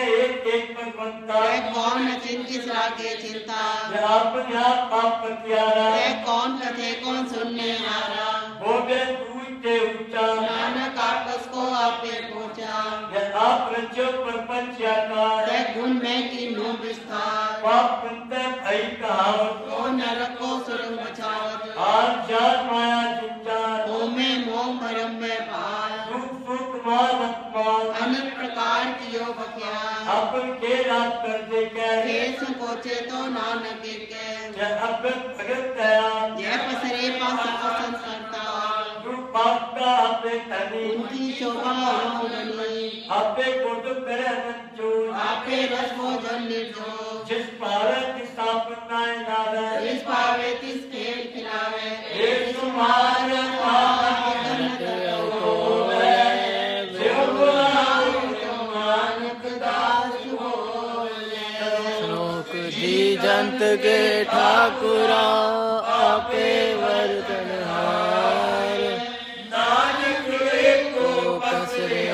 एक पर बनता तय कौन अचिन किस रागे चिंता जय अपने आप पतियारा तय कौन कथे कौन सुनने हारा वो बे ऊंचे ऊंचा नानक आपस को आपे पहुंचा जय आप रचो प्रपंच आकार तय गुण में की नो विस्तार पाप पुण्य भई कहावत ओ नरक को सुरंग बचावत आज जात माया चिंचार ओ में मोह भरम में पार सुख सुख मान अपमान अनेक प्रकार की यो बख्या अपन के रात कर दे के हे संकोचे तो नानक के जय अभ्यत भगत दया जय पसरे पास पसंद करता जो पाप का आपे धनी उनकी शोभा अनुगनी आपे कोट करे अनंत जो आपे रस भोजन निर्जो जिस भारत की स्थापना नारा इस पावे तिस खेल खिलावे हे सुमार नानक दास बोले श्लोक जी जंत के ठाकुरा आपे वर्तन हार नानक एको पसरे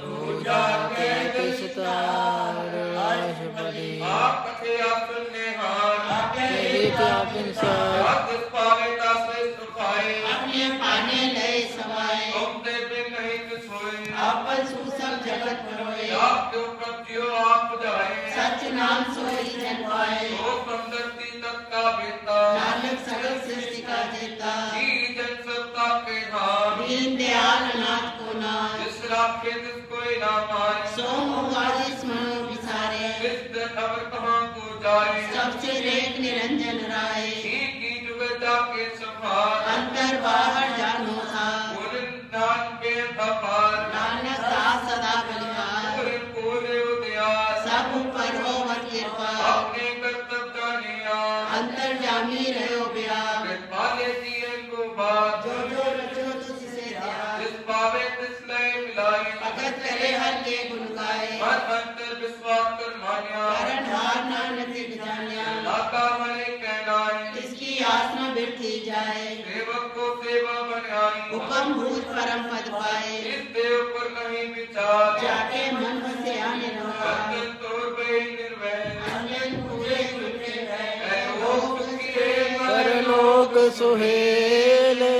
दूजा के किसतार आशपदी आप कथे आप सुनने हार तेरी क्या पिंसार आप जिस पावे तासे सुखाए अपने पाने लय समाए तुम दे बिन नहीं कुछ होए आपन सुसब जगत भरोए आप जो प्रत्यो आप जाए सच नाम सोई जन पाए ओ संदर्ती तक का बेटा नानक सगल सृष्टि का जेता जी जन सत्ता के धाम दीन दयाल अनाथ को नाथ जिस राखे जिस कोई ना पाए सो होगा जिस्मनो विसारे जिस खबर कहाँ को जाए सबसे रेख निरंजन राय ही की जुगता के संभाल अंतर बाहर जानो था पूर्ण ज्ञान के भपाल नानक दास सदा बलिहार पूर्ण पूरे उदयास सब पर हो वर कृपा अपने कर्तव्य जानिया अंतर जामी रहो ब्याह कृपा लेती है को बात जो जो रचो तुझसे ध्यान जिस पावे तिस लय मिलाई भगत करे हर के गुण गाए मन अंतर विश्वास कर मान्या करण हार नानक दिख जान्या दाता मरे कहनाए इसकी आसना बिरथी जाए सेवक को सेवा बनाई हुक्म भूत परम पद पाए इस देव पर नहीं विचार जाके मन बसे आने रहा बंधन तोड़ गए निर्भय अंजन पूरे छूटे गए लोक के परलोक सुहेले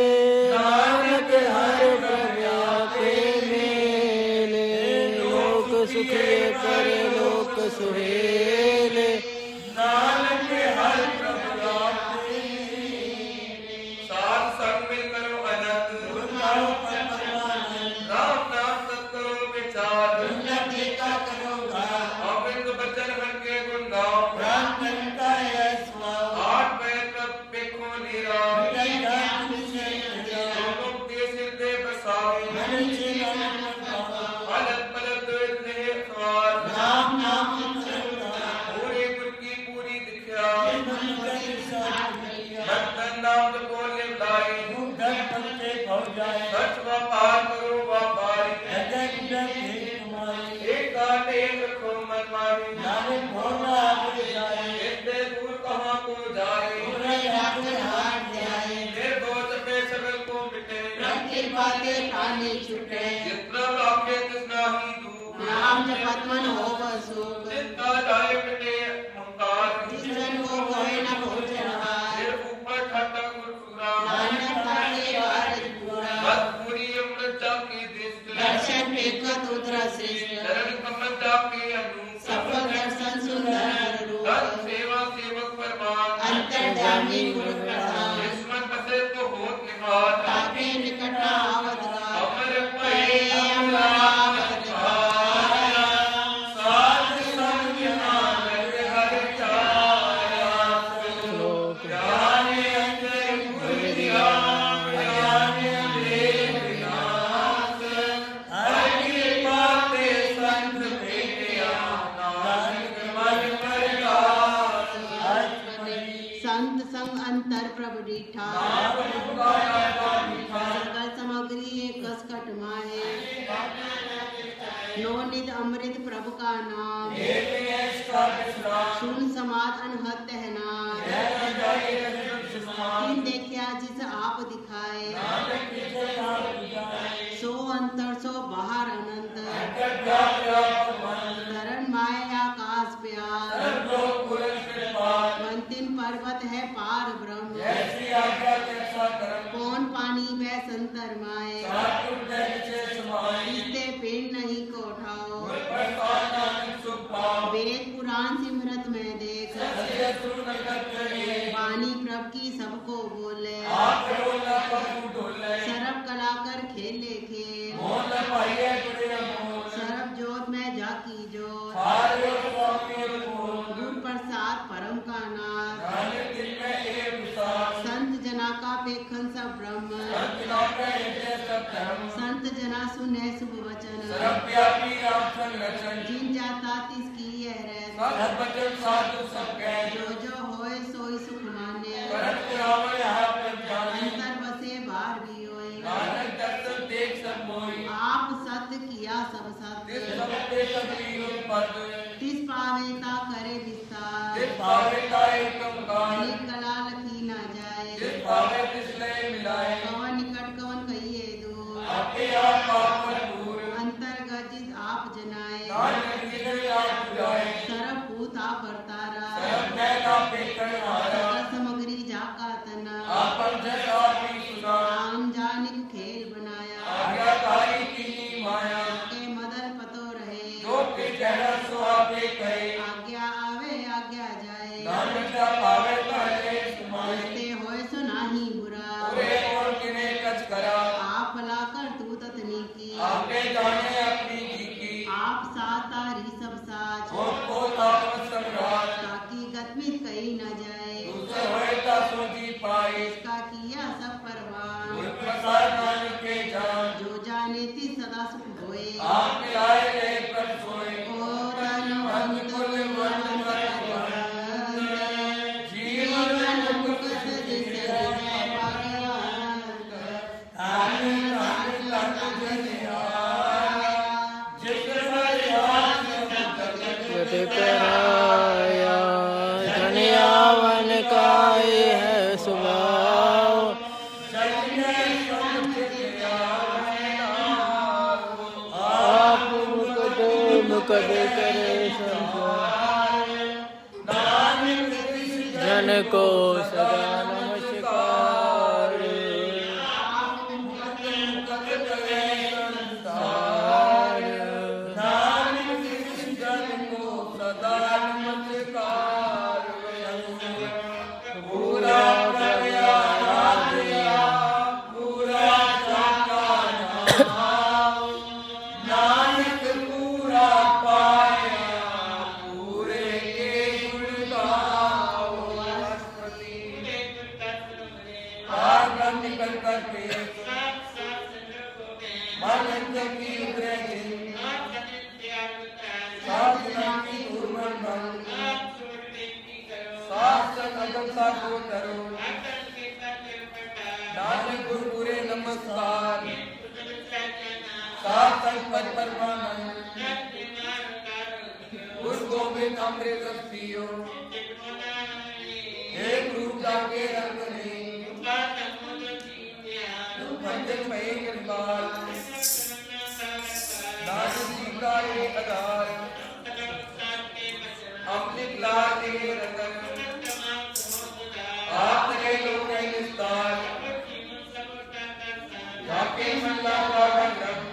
नानक हर प्रभा के मेले लोक सुखे परलोक सुहेले नानक हर प्रभु साथ संग में करो अनंत राम नाम नानक भोला आपके जाए इतने दूर कहाँ को जाए पूरे रात हाथ जाए निर्बोध पे सगल को मिटे रखी बातें खाने छुटे जितना आपके तितना ही दूर नाम जपत मन हो बसुख जितना जाए मिटे अहंकार जिसन को कोई न भोजन हार सिर ऊपर खाता गुरपुरा नानक काटे वारज पूरा मत अमृत जाके दृष्ट दर्शन पेकत उद्र श्रेष्ठ चरण कमल जाके अनु सफल दर्शन सुंदर रूप दस सेवा सेवक परमान अंतर्जामी गुरु प्रसाद दुश्मन बसे तो होत निहार ताके निकट आवत का अमर पे पे अमरावत आया साध संग नानक हर चाया श्लोक ज्ञान अंजन गुर दिया ज्ञान अंधेर विनाश हर कृपा ते संत भेटिया नानक मन प्रकाश संत संग अंतर प्रभु डीठा सकल सामग्री एक कसकट माहे नो निध अमृत प्रभु का नाम सुन समाज अनहत है नाम तीन देखिया जिस आप दिखाए सो अंतर सो बाहर अनंत धरण माया आकाश प्यार मंतिन पर्वत है पार ब्रह्म कौन पानी वह संतर माए इससे पेड़ नहीं को उठाओ वेद पुराण सिमरत में देख वाणी प्रभ की सबको बोले सरब कला कर खेले खेल सरब जोत में जाकी जोत गुरु प्रसाद परम का नाथ संत जना का पेखन सब ब्रह्म संत जना सुने शुभ वचन जिन जाता तिसकी यह रह जो होए सोई सुख माने अंतर बसे बार भी होए आप सत्य किया सब सत्य तिस पावेता करे विस्तार अनेक कला लखी न जाए कवन निकट कवन कहिए दूर अंतर्गत जिस आप जनाए सर्वभूत आप वर्तारा सकल सामग्री जाका तना आम जानिक खेल बनाया के मदल पतो रहे आज्ञा आवे आज्ञा जाए ते होए सो नाही बुरा आप भला कर तू ततनी की आप सातारी सब साच ताकि गतमित कही न जाए इसका किया सब परवान जो जाने ती सदा सुख होए ओ धनवंत गुणवंत जीवन मुक्त जिसे भगवंत गत कराया धन्यावन काय है स्वभाव आप मुकद करे संसार जन को सदा नमस्कार नमस्कार सात पद पर उस गोविंद गोविंद अमृत रस पियो एक रूप जाके रंग नहीं तुम भंजन भय कृपाल नानक जी का ये आधार अमृत लागे रतन आपने लोग निस्तार जाके मन लागा गंधम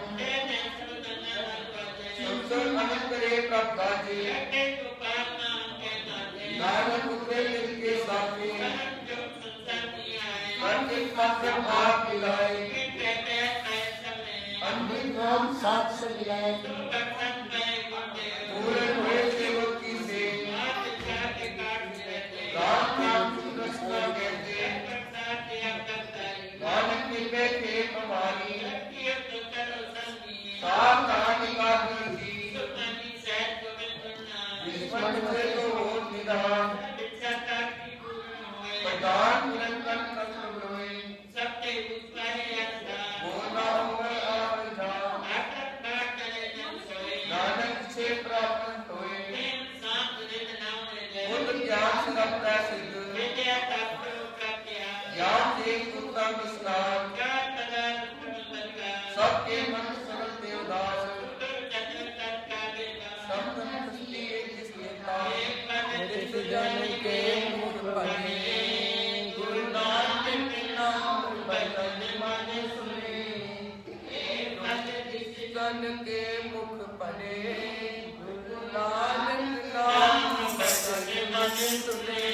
सुन अनंत करे प्रकाजी नानक उतरे जिनके साथी पंडित मात्र आप मिलाए अमृत नाम साथ से मिलाए पूर्ण हुए सेवक की से राम नाम कृष्ण कहते नानक मिलवे थे हमारी साथ का थी जिसमन से तो हो निदान प्रदान निरंतर कष्ट रोए बोलना होगा आवर्जा नानक से प्राप्त होए बुद्ध ज्ञान से रखता सिद्ध ज्ञान से उत्तम स्नान सबके मन सरल देवदास जन के मुख बने गुरु नानक नाम भजन मन सुने जन के मुख बने गुरु नानक नाम भजन मन सुने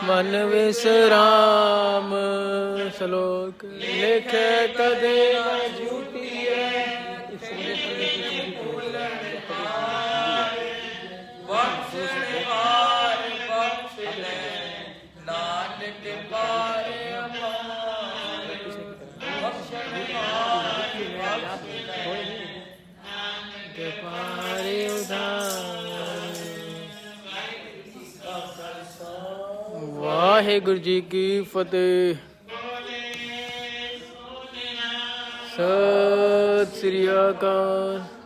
मन विश्राम श्लोक लिखे कदे न झूठिए नानक पारे पारे उधार वाह ਵਾਹਿਗੁਰੂ ਜੀ ਕੀ ਫਤਿਹ। ਸਤਿ ਸ੍ਰੀ ਅਕਾਲ।